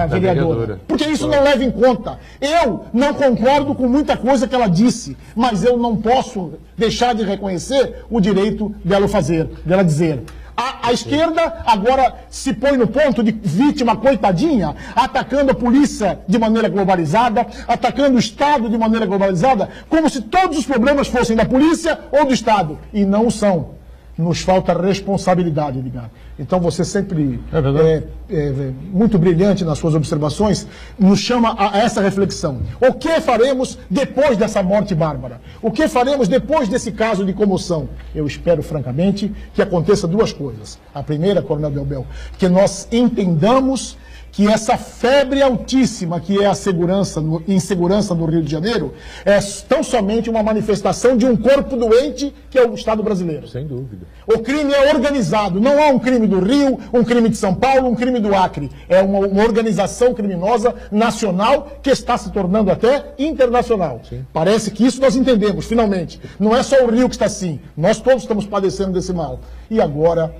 vereadora. Porque isso não leva em conta. Eu não concordo com muita coisa que ela disse, mas eu não posso deixar de reconhecer o direito dela fazer, dela dizer. A esquerda agora se põe no ponto de vítima coitadinha, atacando a polícia de maneira globalizada, atacando o Estado de maneira globalizada, como se todos os problemas fossem da polícia ou do Estado. E não são. Nos falta responsabilidade, Edgar. Então você sempre muito brilhante nas suas observações, nos chama a essa reflexão. O que faremos depois dessa morte bárbara? O que faremos depois desse caso de comoção? Eu espero, francamente, que aconteça duas coisas. A primeira, Coronel Delbel, que nós entendamos que essa febre altíssima que é a insegurança no Rio de Janeiro é tão somente uma manifestação de um corpo doente que é o Estado brasileiro. Sem dúvida. O crime é organizado, não há um crime do Rio, um crime de São Paulo, um crime do Acre. É uma organização criminosa nacional que está se tornando até internacional. Sim. Parece que isso nós entendemos, finalmente. Não é só o Rio que está assim, nós todos estamos padecendo desse mal. E agora,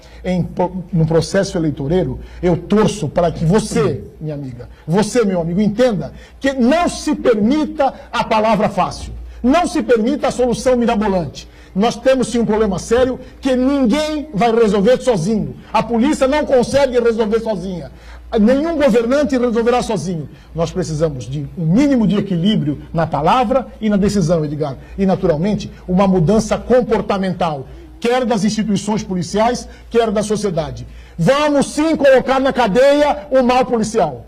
no processo eleitoreiro, eu torço para que você, minha amiga, você, meu amigo, entenda que não se permita a palavra fácil, não se permita a solução mirabolante. Nós temos sim um problema sério que ninguém vai resolver sozinho. A polícia não consegue resolver sozinha. Nenhum governante resolverá sozinho. Nós precisamos de um mínimo de equilíbrio na palavra e na decisão, Edgar. E, naturalmente, uma mudança comportamental, quer das instituições policiais, quer da sociedade. Vamos sim colocar na cadeia o mal policial.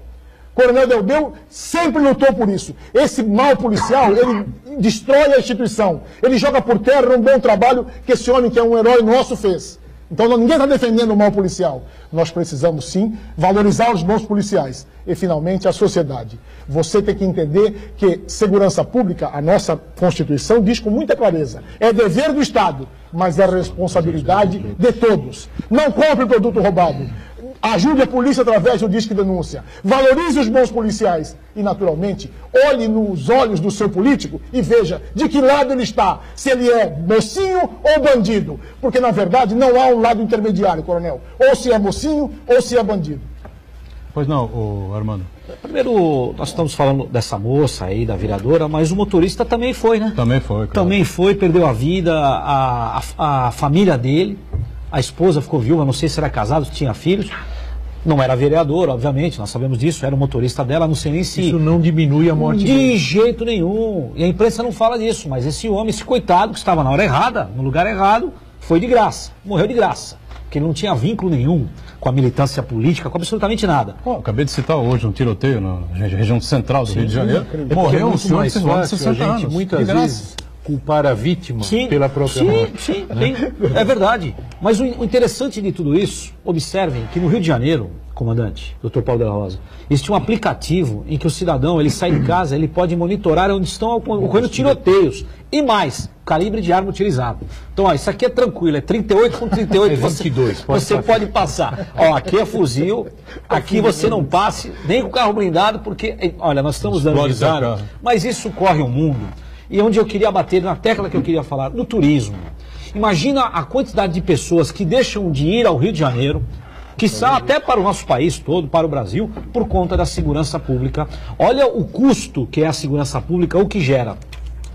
Coronel Delbel sempre lutou por isso. Esse mal policial, ele destrói a instituição. Ele joga por terra um bom trabalho que esse homem, que é um herói nosso, fez. Então ninguém está defendendo o mal policial. Nós precisamos sim valorizar os bons policiais. E finalmente a sociedade. Você tem que entender que segurança pública, a nossa Constituição diz com muita clareza, é dever do Estado, mas é responsabilidade de todos. Não compre produto roubado. Ajude a polícia através do Disque Denúncia. Valorize os bons policiais. E, naturalmente, olhe nos olhos do seu político e veja de que lado ele está. Se ele é mocinho ou bandido. Porque, na verdade, não há um lado intermediário, coronel. Ou se é mocinho ou se é bandido. Pois não, Armando. Primeiro, nós estamos falando dessa moça aí, da vereadora, mas o motorista também foi, né? Também foi, claro. Também foi, perdeu a vida, a família dele. A esposa ficou viúva, não sei se era casado, se tinha filhos. Não era vereador, obviamente, nós sabemos disso, era o motorista dela, não sei nem se... Isso não diminui a morte dele. De jeito nenhum. E a imprensa não fala disso, mas esse homem, esse coitado que estava na hora errada, no lugar errado, foi de graça, morreu de graça. Porque ele não tinha vínculo nenhum com a militância política, com absolutamente nada. Acabei de citar hoje um tiroteio na região central do Rio de Janeiro. Morreu um senhor de 60 anos. Muitas vezes culpar a vítima pela própria morte. Sim, é verdade. Mas o interessante de tudo isso, observem que no Rio de Janeiro, comandante, Dr. Paulo Della Rosa, existe um aplicativo em que o cidadão, ele sai de casa, ele pode monitorar onde estão ocorrendo tiroteios. E mais, calibre de arma utilizado. Então, ó, isso aqui é tranquilo, é 38 com 38, você pode passar. Ó, aqui é fuzil, aqui você não passe, nem com o carro blindado, porque, olha, nós estamos dando risada, mas isso corre o mundo. E onde eu queria bater, na tecla que eu queria falar, no turismo. Imagina a quantidade de pessoas que deixam de ir ao Rio de Janeiro, que são até para o nosso país todo, para o Brasil, por conta da segurança pública. Olha o custo que é a segurança pública, o que gera.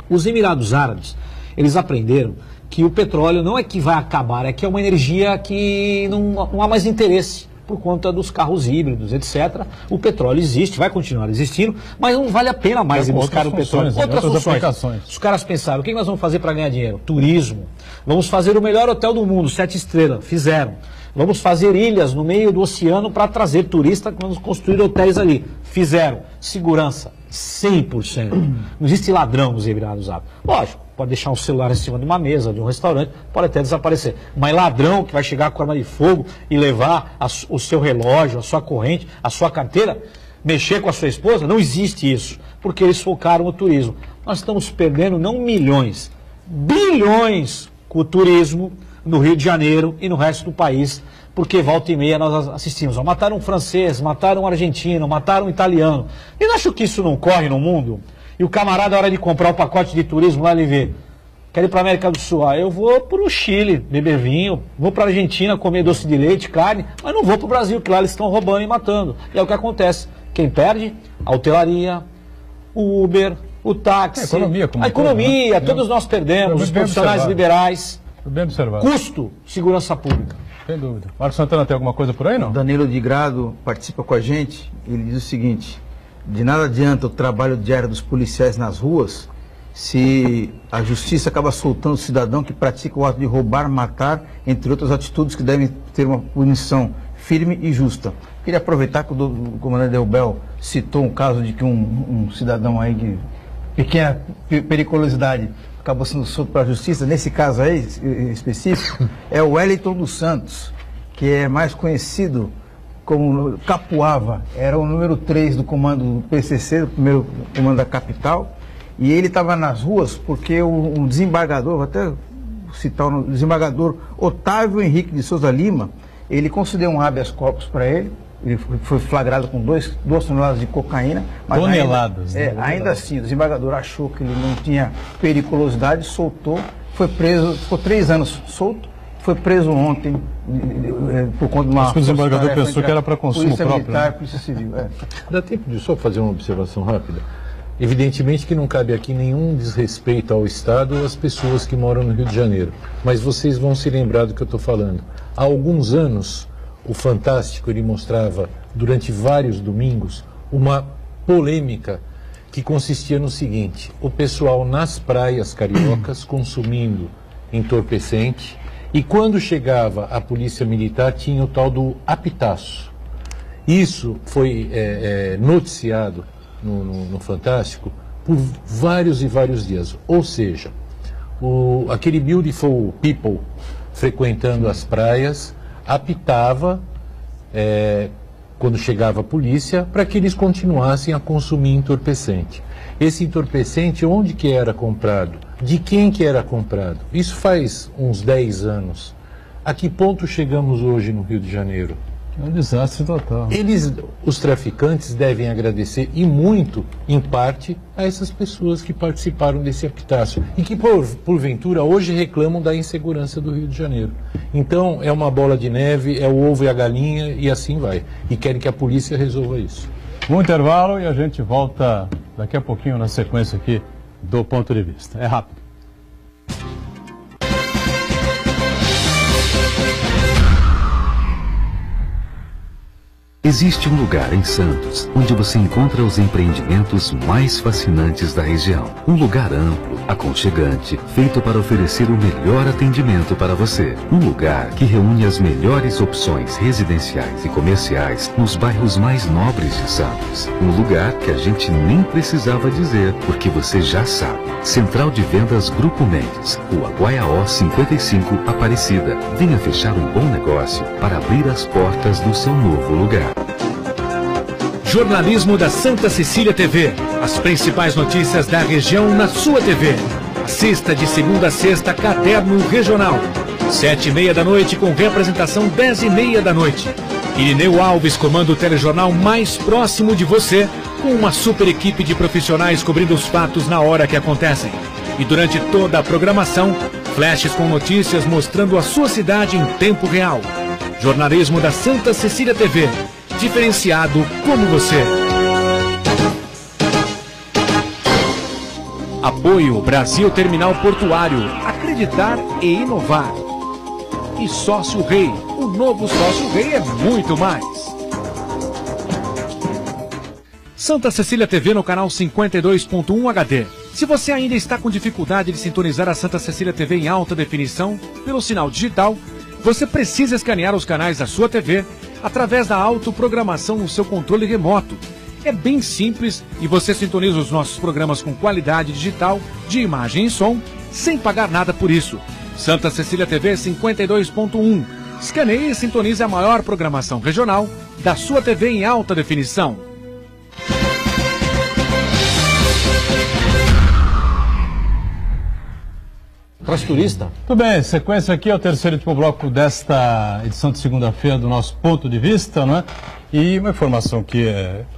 Os Emirados Árabes, eles aprenderam que o petróleo não é que vai acabar, é que é uma energia que não há mais interesse. Por conta dos carros híbridos, etc. O petróleo existe, vai continuar existindo, mas não vale a pena mais ir buscar o petróleo. Outras funções. Os caras pensaram, o que nós vamos fazer para ganhar dinheiro? Turismo. Vamos fazer o melhor hotel do mundo, 7 estrelas. Fizeram. Vamos fazer ilhas no meio do oceano para trazer turista, vamos construir hotéis ali. Fizeram. Segurança. 100%. Não existe ladrão nos Emirados Árabes. Lógico, pode deixar um celular em cima de uma mesa, de um restaurante, pode até desaparecer. Mas ladrão que vai chegar com arma de fogo e levar o seu relógio, a sua corrente, a sua carteira, mexer com a sua esposa? Não existe isso, porque eles focaram o turismo. Nós estamos perdendo não milhões, bilhões com o turismo no Rio de Janeiro e no resto do país, porque volta e meia nós assistimos. Mataram um francês, mataram um argentino, mataram um italiano. E não acho que isso não corre no mundo? E o camarada, na hora de comprar o pacote de turismo lá, ele vê: quero ir para a América do Sul. Eu vou para o Chile beber vinho, vou para a Argentina comer doce de leite, carne, mas não vou para o Brasil, que lá eles estão roubando e matando. E é o que acontece. Quem perde? A hotelaria, o Uber, o táxi, a economia, todos nós perdemos, os profissionais liberais. Bem observado. Custo, segurança pública. Sem dúvida. Marcos Santana, tem alguma coisa por aí, não? Danilo de Grado participa com a gente. Ele diz o seguinte: de nada adianta o trabalho diário dos policiais nas ruas se a justiça acaba soltando o cidadão que pratica o ato de roubar, matar, entre outras atitudes que devem ter uma punição firme e justa. Queria aproveitar que o comandante Delbel citou um caso de que um cidadão aí de pequena periculosidade acabou sendo solto para a justiça. Nesse caso aí específico, é o Wellington dos Santos, que é mais conhecido como Capuava. Era o número 3 do comando do PCC, do primeiro comando da capital, e ele estava nas ruas porque um desembargador, vou até citar o desembargador Otávio Henrique de Souza Lima, ele concedeu um habeas corpus para ele. Ele foi flagrado com 2 toneladas de cocaína. Mas toneladas. Ainda assim, o desembargador achou que ele não tinha periculosidade, soltou, foi preso, ficou 3 anos solto, foi preso ontem por conta de uma... Acho que o desembargador pensou que era para consumo Polícia próprio. Militar, Né? Polícia Civil. Dá tempo de só fazer uma observação rápida? Evidentemente que não cabe aqui nenhum desrespeito ao Estado ou às pessoas que moram no Rio de Janeiro, mas vocês vão se lembrar do que eu estou falando. Há alguns anos, o Fantástico, ele mostrava durante vários domingos uma polêmica que consistia no seguinte: o pessoal nas praias cariocas consumindo entorpecente, e quando chegava a polícia militar tinha o tal do apitaço. Isso foi noticiado no Fantástico por vários e vários dias. Ou seja, aquele beautiful people frequentando as praias apitava quando chegava a polícia para que eles continuassem a consumir entorpecente. Esse entorpecente, onde que era comprado? De quem que era comprado? Isso faz uns 10 anos. A que ponto chegamos hoje no Rio de Janeiro? É um desastre total. Os traficantes devem agradecer, e muito, em parte, a essas pessoas que participaram desse apitácio e que, porventura, hoje reclamam da insegurança do Rio de Janeiro. Então, é uma bola de neve, é o ovo e a galinha, e assim vai. E querem que a polícia resolva isso. Um intervalo e a gente volta daqui a pouquinho na sequência aqui do Ponto de Vista. É rápido. Existe um lugar em Santos onde você encontra os empreendimentos mais fascinantes da região. Um lugar amplo, aconchegante, feito para oferecer o melhor atendimento para você. Um lugar que reúne as melhores opções residenciais e comerciais nos bairros mais nobres de Santos. Um lugar que a gente nem precisava dizer, porque você já sabe. Central de Vendas Grupo Mendes, Rua Guaiaó 55, Aparecida. Venha fechar um bom negócio para abrir as portas do seu novo lugar. Jornalismo da Santa Cecília TV. As principais notícias da região na sua TV. Assista de segunda a sexta, Caderno Regional. 7h30 da noite com representação 10h30 da noite. Irineu Alves comanda o telejornal mais próximo de você, com uma super equipe de profissionais cobrindo os fatos na hora que acontecem. E durante toda a programação, flashes com notícias mostrando a sua cidade em tempo real. Jornalismo da Santa Cecília TV. Diferenciado como você. Apoio Brasil Terminal Portuário. Acreditar e inovar. E Sócio Rei. O novo Sócio Rei é muito mais. Santa Cecília TV no canal 52.1 HD. Se você ainda está com dificuldade de sintonizar a Santa Cecília TV em alta definição pelo sinal digital, você precisa escanear os canais da sua TV através da autoprogramação no seu controle remoto. É bem simples e você sintoniza os nossos programas com qualidade digital, de imagem e som, sem pagar nada por isso. Santa Cecília TV 52.1. Escaneie e sintonize a maior programação regional da sua TV em alta definição. Traz turista. Tudo bem, sequência aqui é o terceiro e último bloco desta edição de segunda-feira do nosso Ponto de Vista, né? E uma informação que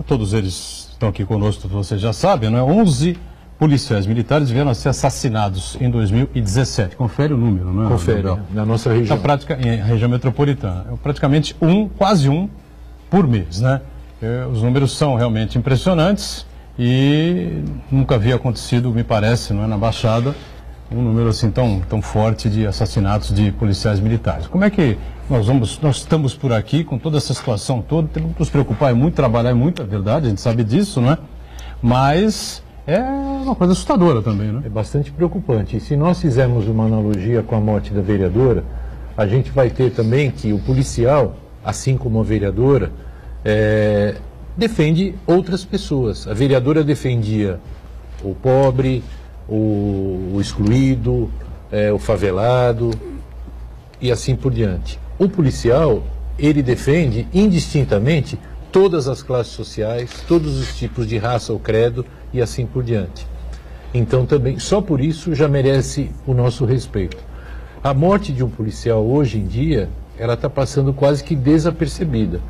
todos eles estão aqui conosco, vocês já sabem, né? 11 policiais militares vieram a ser assassinados em 2017. Confere o número, né? Confere, na nossa região. Na prática, em região metropolitana. Praticamente quase um por mês, né? Os números são realmente impressionantes e nunca havia acontecido, me parece, não é, na Baixada, um número assim tão forte de assassinatos de policiais militares. Como é que nós estamos por aqui com toda essa situação toda? Temos que nos preocupar, é muito, trabalhar é muito, é verdade, a gente sabe disso, não é? Mas é uma coisa assustadora também, né? É bastante preocupante. E se nós fizermos uma analogia com a morte da vereadora, a gente vai ter também que o policial, assim como a vereadora, defende outras pessoas. A vereadora defendia o pobre, o excluído, o favelado e assim por diante. O policial, ele defende indistintamente todas as classes sociais, todos os tipos de raça ou credo e assim por diante. Então também, só por isso já merece o nosso respeito. A morte de um policial hoje em dia, ela está passando quase que desapercebida,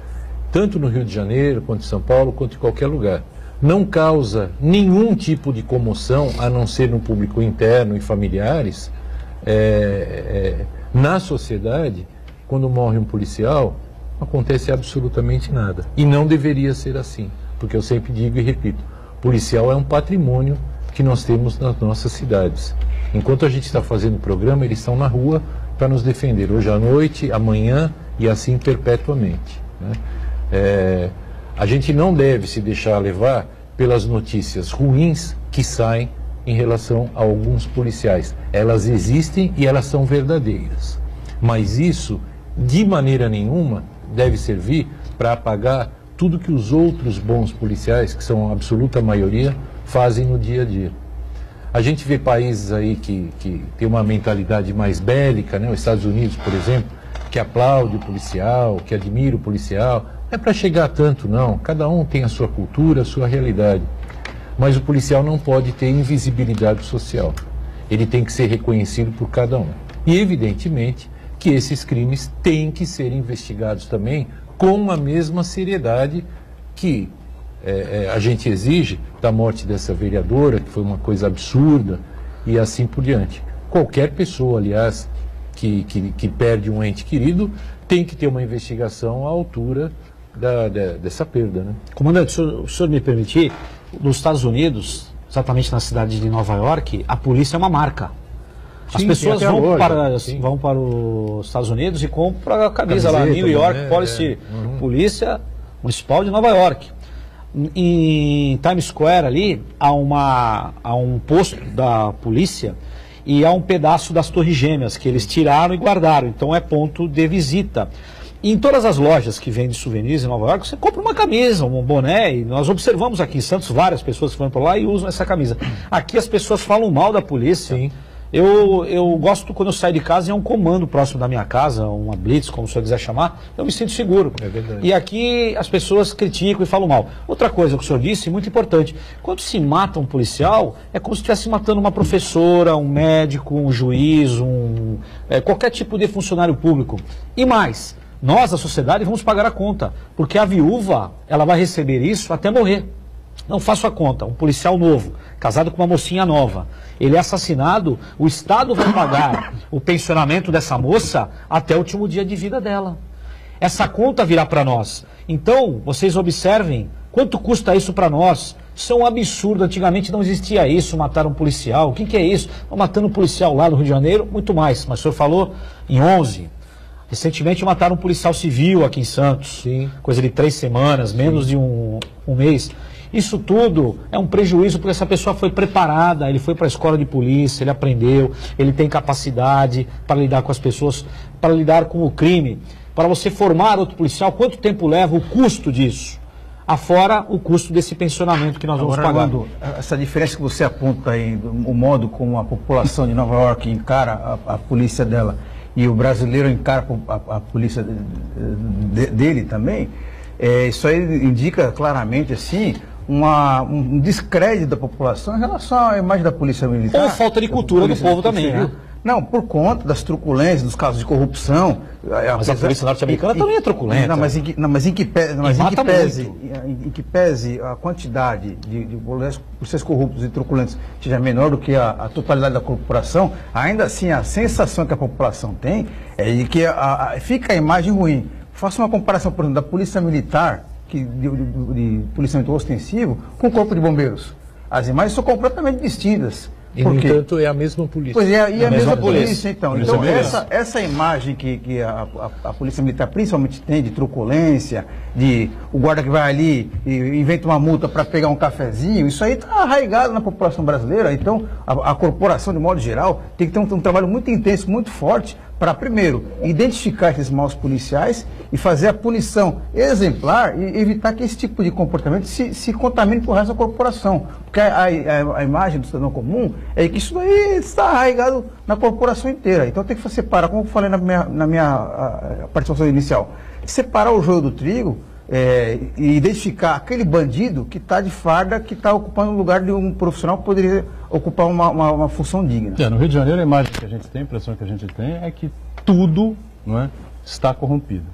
tanto no Rio de Janeiro, quanto em São Paulo, quanto em qualquer lugar. Não causa nenhum tipo de comoção, a não ser no público interno e familiares. Na sociedade, quando morre um policial, não acontece absolutamente nada. E não deveria ser assim, porque eu sempre digo e repito, policial é um patrimônio que nós temos nas nossas cidades. Enquanto a gente está fazendo o programa, eles estão na rua para nos defender, hoje à noite, amanhã e assim perpetuamente, né? A gente não deve se deixar levar pelas notícias ruins que saem em relação a alguns policiais. Elas existem e elas são verdadeiras. Mas isso, de maneira nenhuma, deve servir para apagar tudo que os outros bons policiais, que são a absoluta maioria, fazem no dia a dia. A gente vê países aí que tem uma mentalidade mais bélica, né? Os Estados Unidos, por exemplo, que aplaude o policial, que admira o policial. Não é para chegar tanto, não. Cada um tem a sua cultura, a sua realidade. Mas o policial não pode ter invisibilidade social. Ele tem que ser reconhecido por cada um. E, evidentemente, que esses crimes têm que ser investigados também com a mesma seriedade que a gente exige da morte dessa vereadora, que foi uma coisa absurda, e assim por diante. Qualquer pessoa, aliás, que perde um ente querido, tem que ter uma investigação à altura dessa perda, né? Comandante, se o senhor me permitir, nos Estados Unidos, exatamente na cidade de Nova York, a polícia é uma marca. As pessoas vão para os Estados Unidos e compram a camisa lá, New York Policy, Polícia Municipal de Nova York. Em Times Square ali, há um posto da polícia e há um pedaço das Torres Gêmeas que eles tiraram e guardaram, então é ponto de visita. E em todas as lojas que vendem souvenirs em Nova York, você compra uma camisa, um boné, e nós observamos aqui em Santos várias pessoas que vão para lá e usam essa camisa. Aqui as pessoas falam mal da polícia. Sim. Eu gosto, quando eu saio de casa, é um comando próximo da minha casa, uma blitz, como o senhor quiser chamar, eu me sinto seguro. É verdade. E aqui as pessoas criticam e falam mal. Outra coisa que o senhor disse, muito importante, quando se mata um policial, é como se estivesse matando uma professora, um médico, um juiz, qualquer tipo de funcionário público. E mais, nós, a sociedade, vamos pagar a conta, porque a viúva, ela vai receber isso até morrer. Não faço a conta, um policial novo, casado com uma mocinha nova, ele é assassinado, o Estado vai pagar o pensionamento dessa moça até o último dia de vida dela. Essa conta virá para nós. Então, vocês observem quanto custa isso para nós. Isso é um absurdo, antigamente não existia isso, matar um policial. O que é isso? Estão matando um policial lá no Rio de Janeiro, muito mais. Mas o senhor falou em 11. Recentemente mataram um policial civil aqui em Santos. Sim. Coisa de 3 semanas, menos de um mês. Isso tudo é um prejuízo porque essa pessoa foi preparada, ele foi para a escola de polícia, ele aprendeu, ele tem capacidade para lidar com as pessoas, para lidar com o crime. Para você formar outro policial, quanto tempo leva o custo disso? Afora o custo desse pensionamento que nós vamos pagar. Armando, essa diferença que você aponta aí, o modo como a população de Nova York encara a polícia dela e o brasileiro encara a polícia dele também, isso aí indica claramente assim um descrédito da população em relação à imagem da polícia militar. Ou falta de cultura do povo também, né? Não, por conta das truculências, dos casos de corrupção. Mas a polícia norte-americana também é truculenta. Mas em que pese a quantidade de policiais corruptos e truculentos seja menor do que a totalidade da corporação, ainda assim a sensação que a população tem é de que fica a imagem ruim. Faça uma comparação, por exemplo, da polícia militar, de policiamento ostensivo, com o corpo de bombeiros. As imagens são completamente distintas. E, no entanto, é a mesma polícia. Pois é, e a mesma polícia, então. Então, essa imagem que a polícia militar principalmente tem de truculência, de o guarda que vai ali e inventa uma multa para pegar um cafezinho, isso aí está arraigado na população brasileira. Então, a corporação, de modo geral, tem que ter um trabalho muito intenso, muito forte, para, primeiro, identificar esses maus policiais e fazer a punição exemplar e evitar que esse tipo de comportamento se contamine por resto da corporação. Porque a imagem do cidadão comum é que isso daí está arraigado na corporação inteira. Então tem que separar, como eu falei na minha participação inicial, separar o joio do trigo e identificar aquele bandido que está de farda, que está ocupando o lugar de um profissional que poderia ocupar uma função digna. No Rio de Janeiro, a imagem que a gente tem, a impressão que a gente tem é que tudo, não é, está corrompido.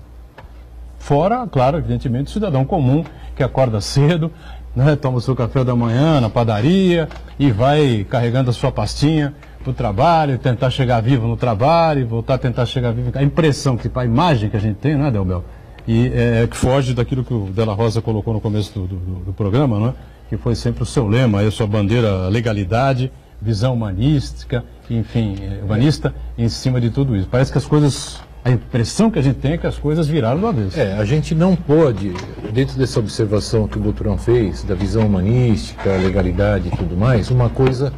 Fora, claro, evidentemente, o cidadão comum que acorda cedo, né, toma o seu café da manhã na padaria e vai carregando a sua pastinha para o trabalho, tentar chegar vivo no trabalho e voltar a tentar chegar vivo. A impressão, a imagem que a gente tem, não é, Delbel? E que foge daquilo que o Della Rosa colocou no começo do programa, não é? Que foi sempre o seu lema, a sua bandeira legalidade, visão humanística, enfim, humanista em cima de tudo isso. Parece que as coisas, a impressão que a gente tem é que as coisas viraram do avesso. A gente não pode, dentro dessa observação que o Boturão fez, da visão humanística, legalidade e tudo mais, uma coisa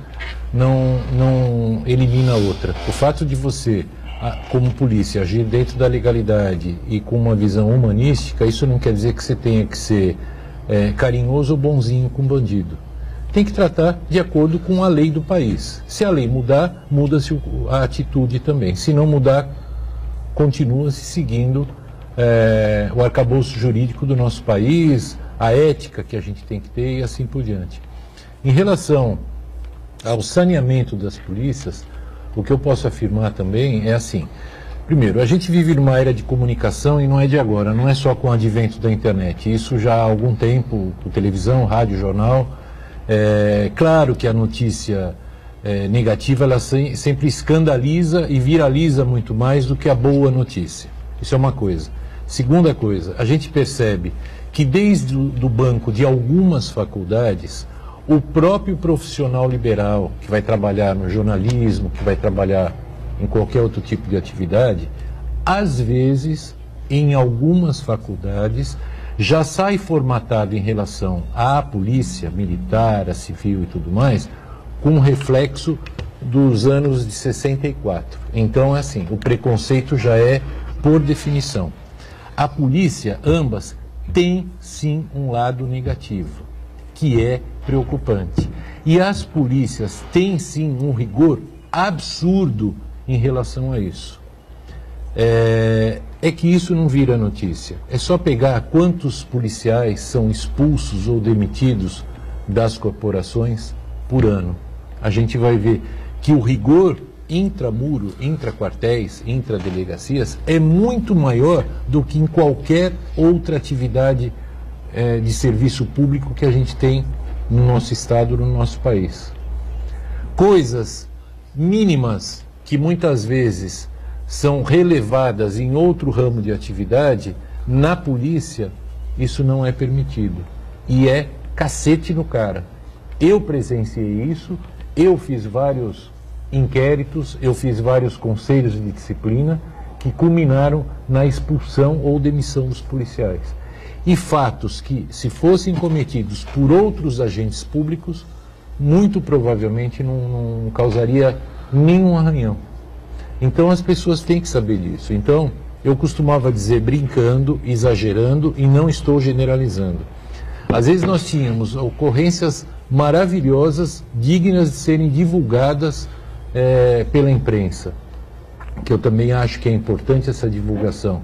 não elimina a outra. O fato de você, como polícia, agir dentro da legalidade e com uma visão humanística, isso não quer dizer que você tenha que ser carinhoso ou bonzinho com bandido. Tem que tratar de acordo com a lei do país. Se a lei mudar, muda-se a atitude também. Se não mudar, continua-se seguindo o arcabouço jurídico do nosso país, a ética que a gente tem que ter e assim por diante. Em relação ao saneamento das polícias, o que eu posso afirmar também é assim: primeiro, a gente vive numa era de comunicação e não é de agora, não é só com o advento da internet. Isso já há algum tempo, com televisão, rádio, jornal. Claro que a notícia negativa ela sempre escandaliza e viraliza muito mais do que a boa notícia. Isso é uma coisa. Segunda coisa, a gente percebe que desde o banco de algumas faculdades, o próprio profissional liberal que vai trabalhar no jornalismo, que vai trabalhar em qualquer outro tipo de atividade, às vezes, em algumas faculdades, já sai formatado em relação à polícia militar, a civil e tudo mais, com reflexo dos anos de 64. Então, é assim, o preconceito já é por definição. A polícia, ambas, tem sim um lado negativo, que é preocupante. E as polícias têm sim um rigor absurdo em relação a isso. É que isso não vira notícia. É só pegar quantos policiais são expulsos ou demitidos das corporações por ano. A gente vai ver que o rigor intramuro, intraquartéis, intradelegacias é muito maior do que em qualquer outra atividade de serviço público que a gente tem no nosso estado, no nosso país. Coisas mínimas que muitas vezes são relevadas em outro ramo de atividade, na polícia isso não é permitido. E é cacete no cara. Eu presenciei isso, eu fiz vários inquéritos, eu fiz vários conselhos de disciplina que culminaram na expulsão ou demissão dos policiais. E fatos que, se fossem cometidos por outros agentes públicos, muito provavelmente não causaria nenhum arranhão. Então as pessoas têm que saber disso. Então, eu costumava dizer brincando, exagerando e não estou generalizando. Às vezes nós tínhamos ocorrências maravilhosas, dignas de serem divulgadas pela imprensa, que eu também acho que é importante essa divulgação.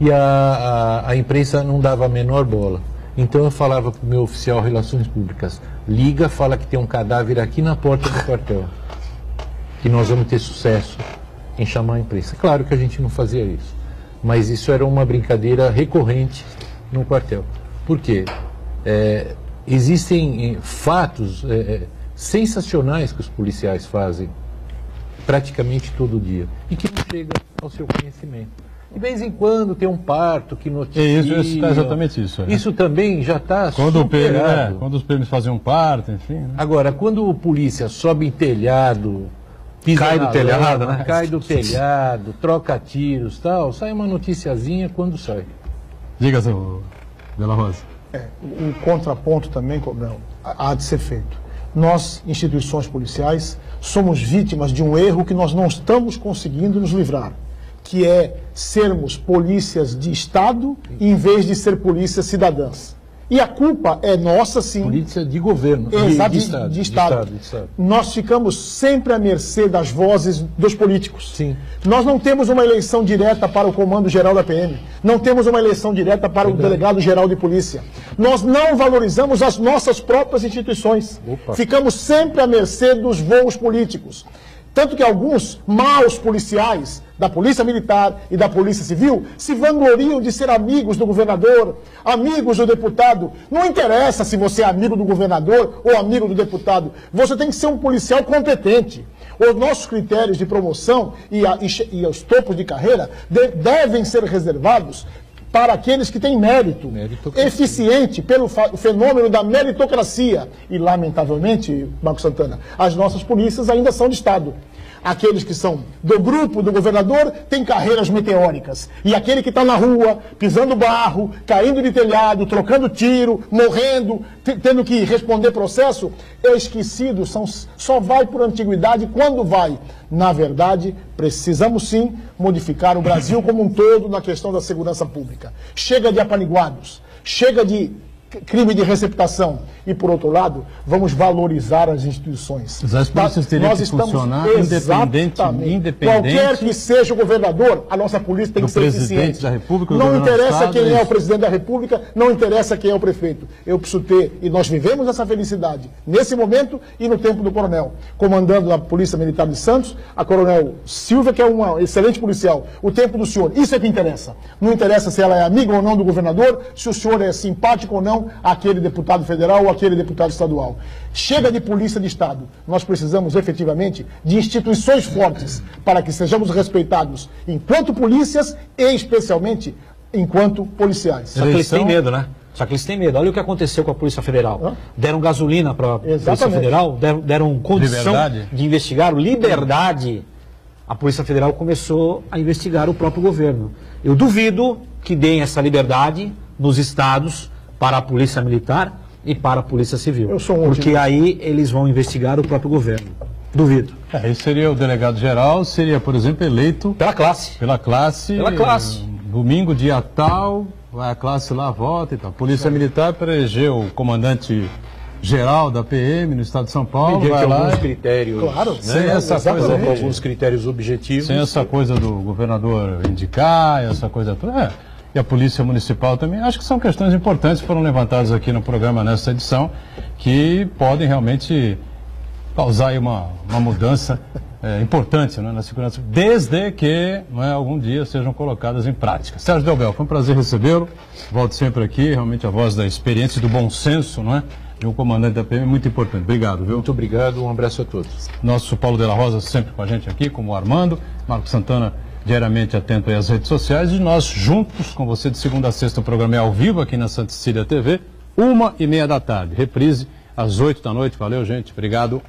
E a imprensa não dava a menor bola. Então eu falava para o meu oficial de Relações Públicas, liga, fala que tem um cadáver aqui na porta do quartel, que nós vamos ter sucesso em chamar a imprensa. Claro que a gente não fazia isso, mas isso era uma brincadeira recorrente no quartel. Por quê? Existem fatos sensacionais que os policiais fazem praticamente todo dia e que não chega ao seu conhecimento. De vez em quando tem um parto que noticia. Isso é exatamente isso. Isso também já está superado. Quando os PMs fazem um parto, enfim. Né? Agora, quando o polícia sobe em telhado, cai do telhado, né? Cai do telhado, troca tiros, tal, sai uma noticiazinha quando sai. Diga, seu Della Rosa. Um contraponto também, Cobrão, há de ser feito. Nós, instituições policiais, somos vítimas de um erro que nós não estamos conseguindo nos livrar, que é sermos polícias de Estado em vez de ser polícias cidadãs. E a culpa é nossa, sim. Polícia de governo, de Estado. Nós ficamos sempre à mercê das vozes dos políticos. Sim. Nós não temos uma eleição direta para o Comando-Geral da PM. Não temos uma eleição direta para o Delegado-Geral de Polícia. Nós não valorizamos as nossas próprias instituições. Ficamos sempre à mercê dos voos políticos. Tanto que alguns maus policiais da Polícia Militar e da Polícia Civil se vangloriam de ser amigos do governador, amigos do deputado. Não interessa se você é amigo do governador ou amigo do deputado. Você tem que ser um policial competente. Os nossos critérios de promoção e os topos de carreira devem ser reservados para aqueles que têm mérito eficiente pelo fenômeno da meritocracia. E, lamentavelmente, Marcos Santana, as nossas polícias ainda são de Estado. Aqueles que são do grupo do governador têm carreiras meteóricas. E aquele que está na rua, pisando barro, caindo de telhado, trocando tiro, morrendo, tendo que responder processo, é esquecido, só vai por antiguidade quando vai. Na verdade, precisamos sim modificar o Brasil como um todo na questão da segurança pública. Chega de apaniguados, chega de crime de receptação. E, por outro lado, vamos valorizar as instituições. As polícias teriam que funcionar independente. Qualquer que seja o governador, a nossa polícia tem que ser eficiente. Da República, não interessa quem é o presidente da República, não interessa quem é o prefeito. Eu preciso ter, e nós vivemos essa felicidade, nesse momento e no tempo do coronel, comandando a Polícia Militar de Santos, a coronel Silvia, que é uma excelente policial. O tempo do senhor, isso é que interessa. Não interessa se ela é amiga ou não do governador, se o senhor é simpático ou não àquele deputado federal ou aquele deputado estadual. Chega de polícia de Estado. Nós precisamos efetivamente de instituições fortes para que sejamos respeitados enquanto polícias e especialmente enquanto policiais. Só que eles têm medo, né? Só que eles têm medo. Olha o que aconteceu com a Polícia Federal. Deram gasolina para a Polícia Federal, deram condição de investigar, liberdade. A Polícia Federal começou a investigar o próprio governo. Eu duvido que deem essa liberdade nos estados para a Polícia Militar e para a Polícia Civil. Porque aí eles vão investigar o próprio governo. Duvido. Aí seria o delegado-geral, seria, por exemplo, eleito... Pela classe. Pela classe. Domingo, dia tal, vai a classe lá, vota e tal. Polícia Militar para eleger o comandante-geral da PM no estado de São Paulo. Vai lá alguns critérios. Claro. Sem essa coisa, com alguns critérios objetivos. Sem essa coisa do governador indicar, essa coisa toda. E a Polícia Municipal também. Acho que são questões importantes que foram levantadas aqui no programa nessa edição, que podem realmente causar aí uma mudança importante, né, na segurança, desde que algum dia sejam colocadas em prática. Sérgio Delbel, foi um prazer recebê-lo. Volto sempre aqui, realmente a voz da experiência e do bom senso, não é? De um comandante da PM é muito importante. Obrigado, viu? Muito obrigado, um abraço a todos. Nosso Paulo Della Rosa sempre com a gente aqui, como o Armando, Marcos Santana diariamente atento aí às redes sociais, e nós juntos com você de segunda a sexta, o programa é ao vivo aqui na Santa Cecília TV, 1h30 da tarde, reprise às 8 da noite. Valeu, gente, obrigado.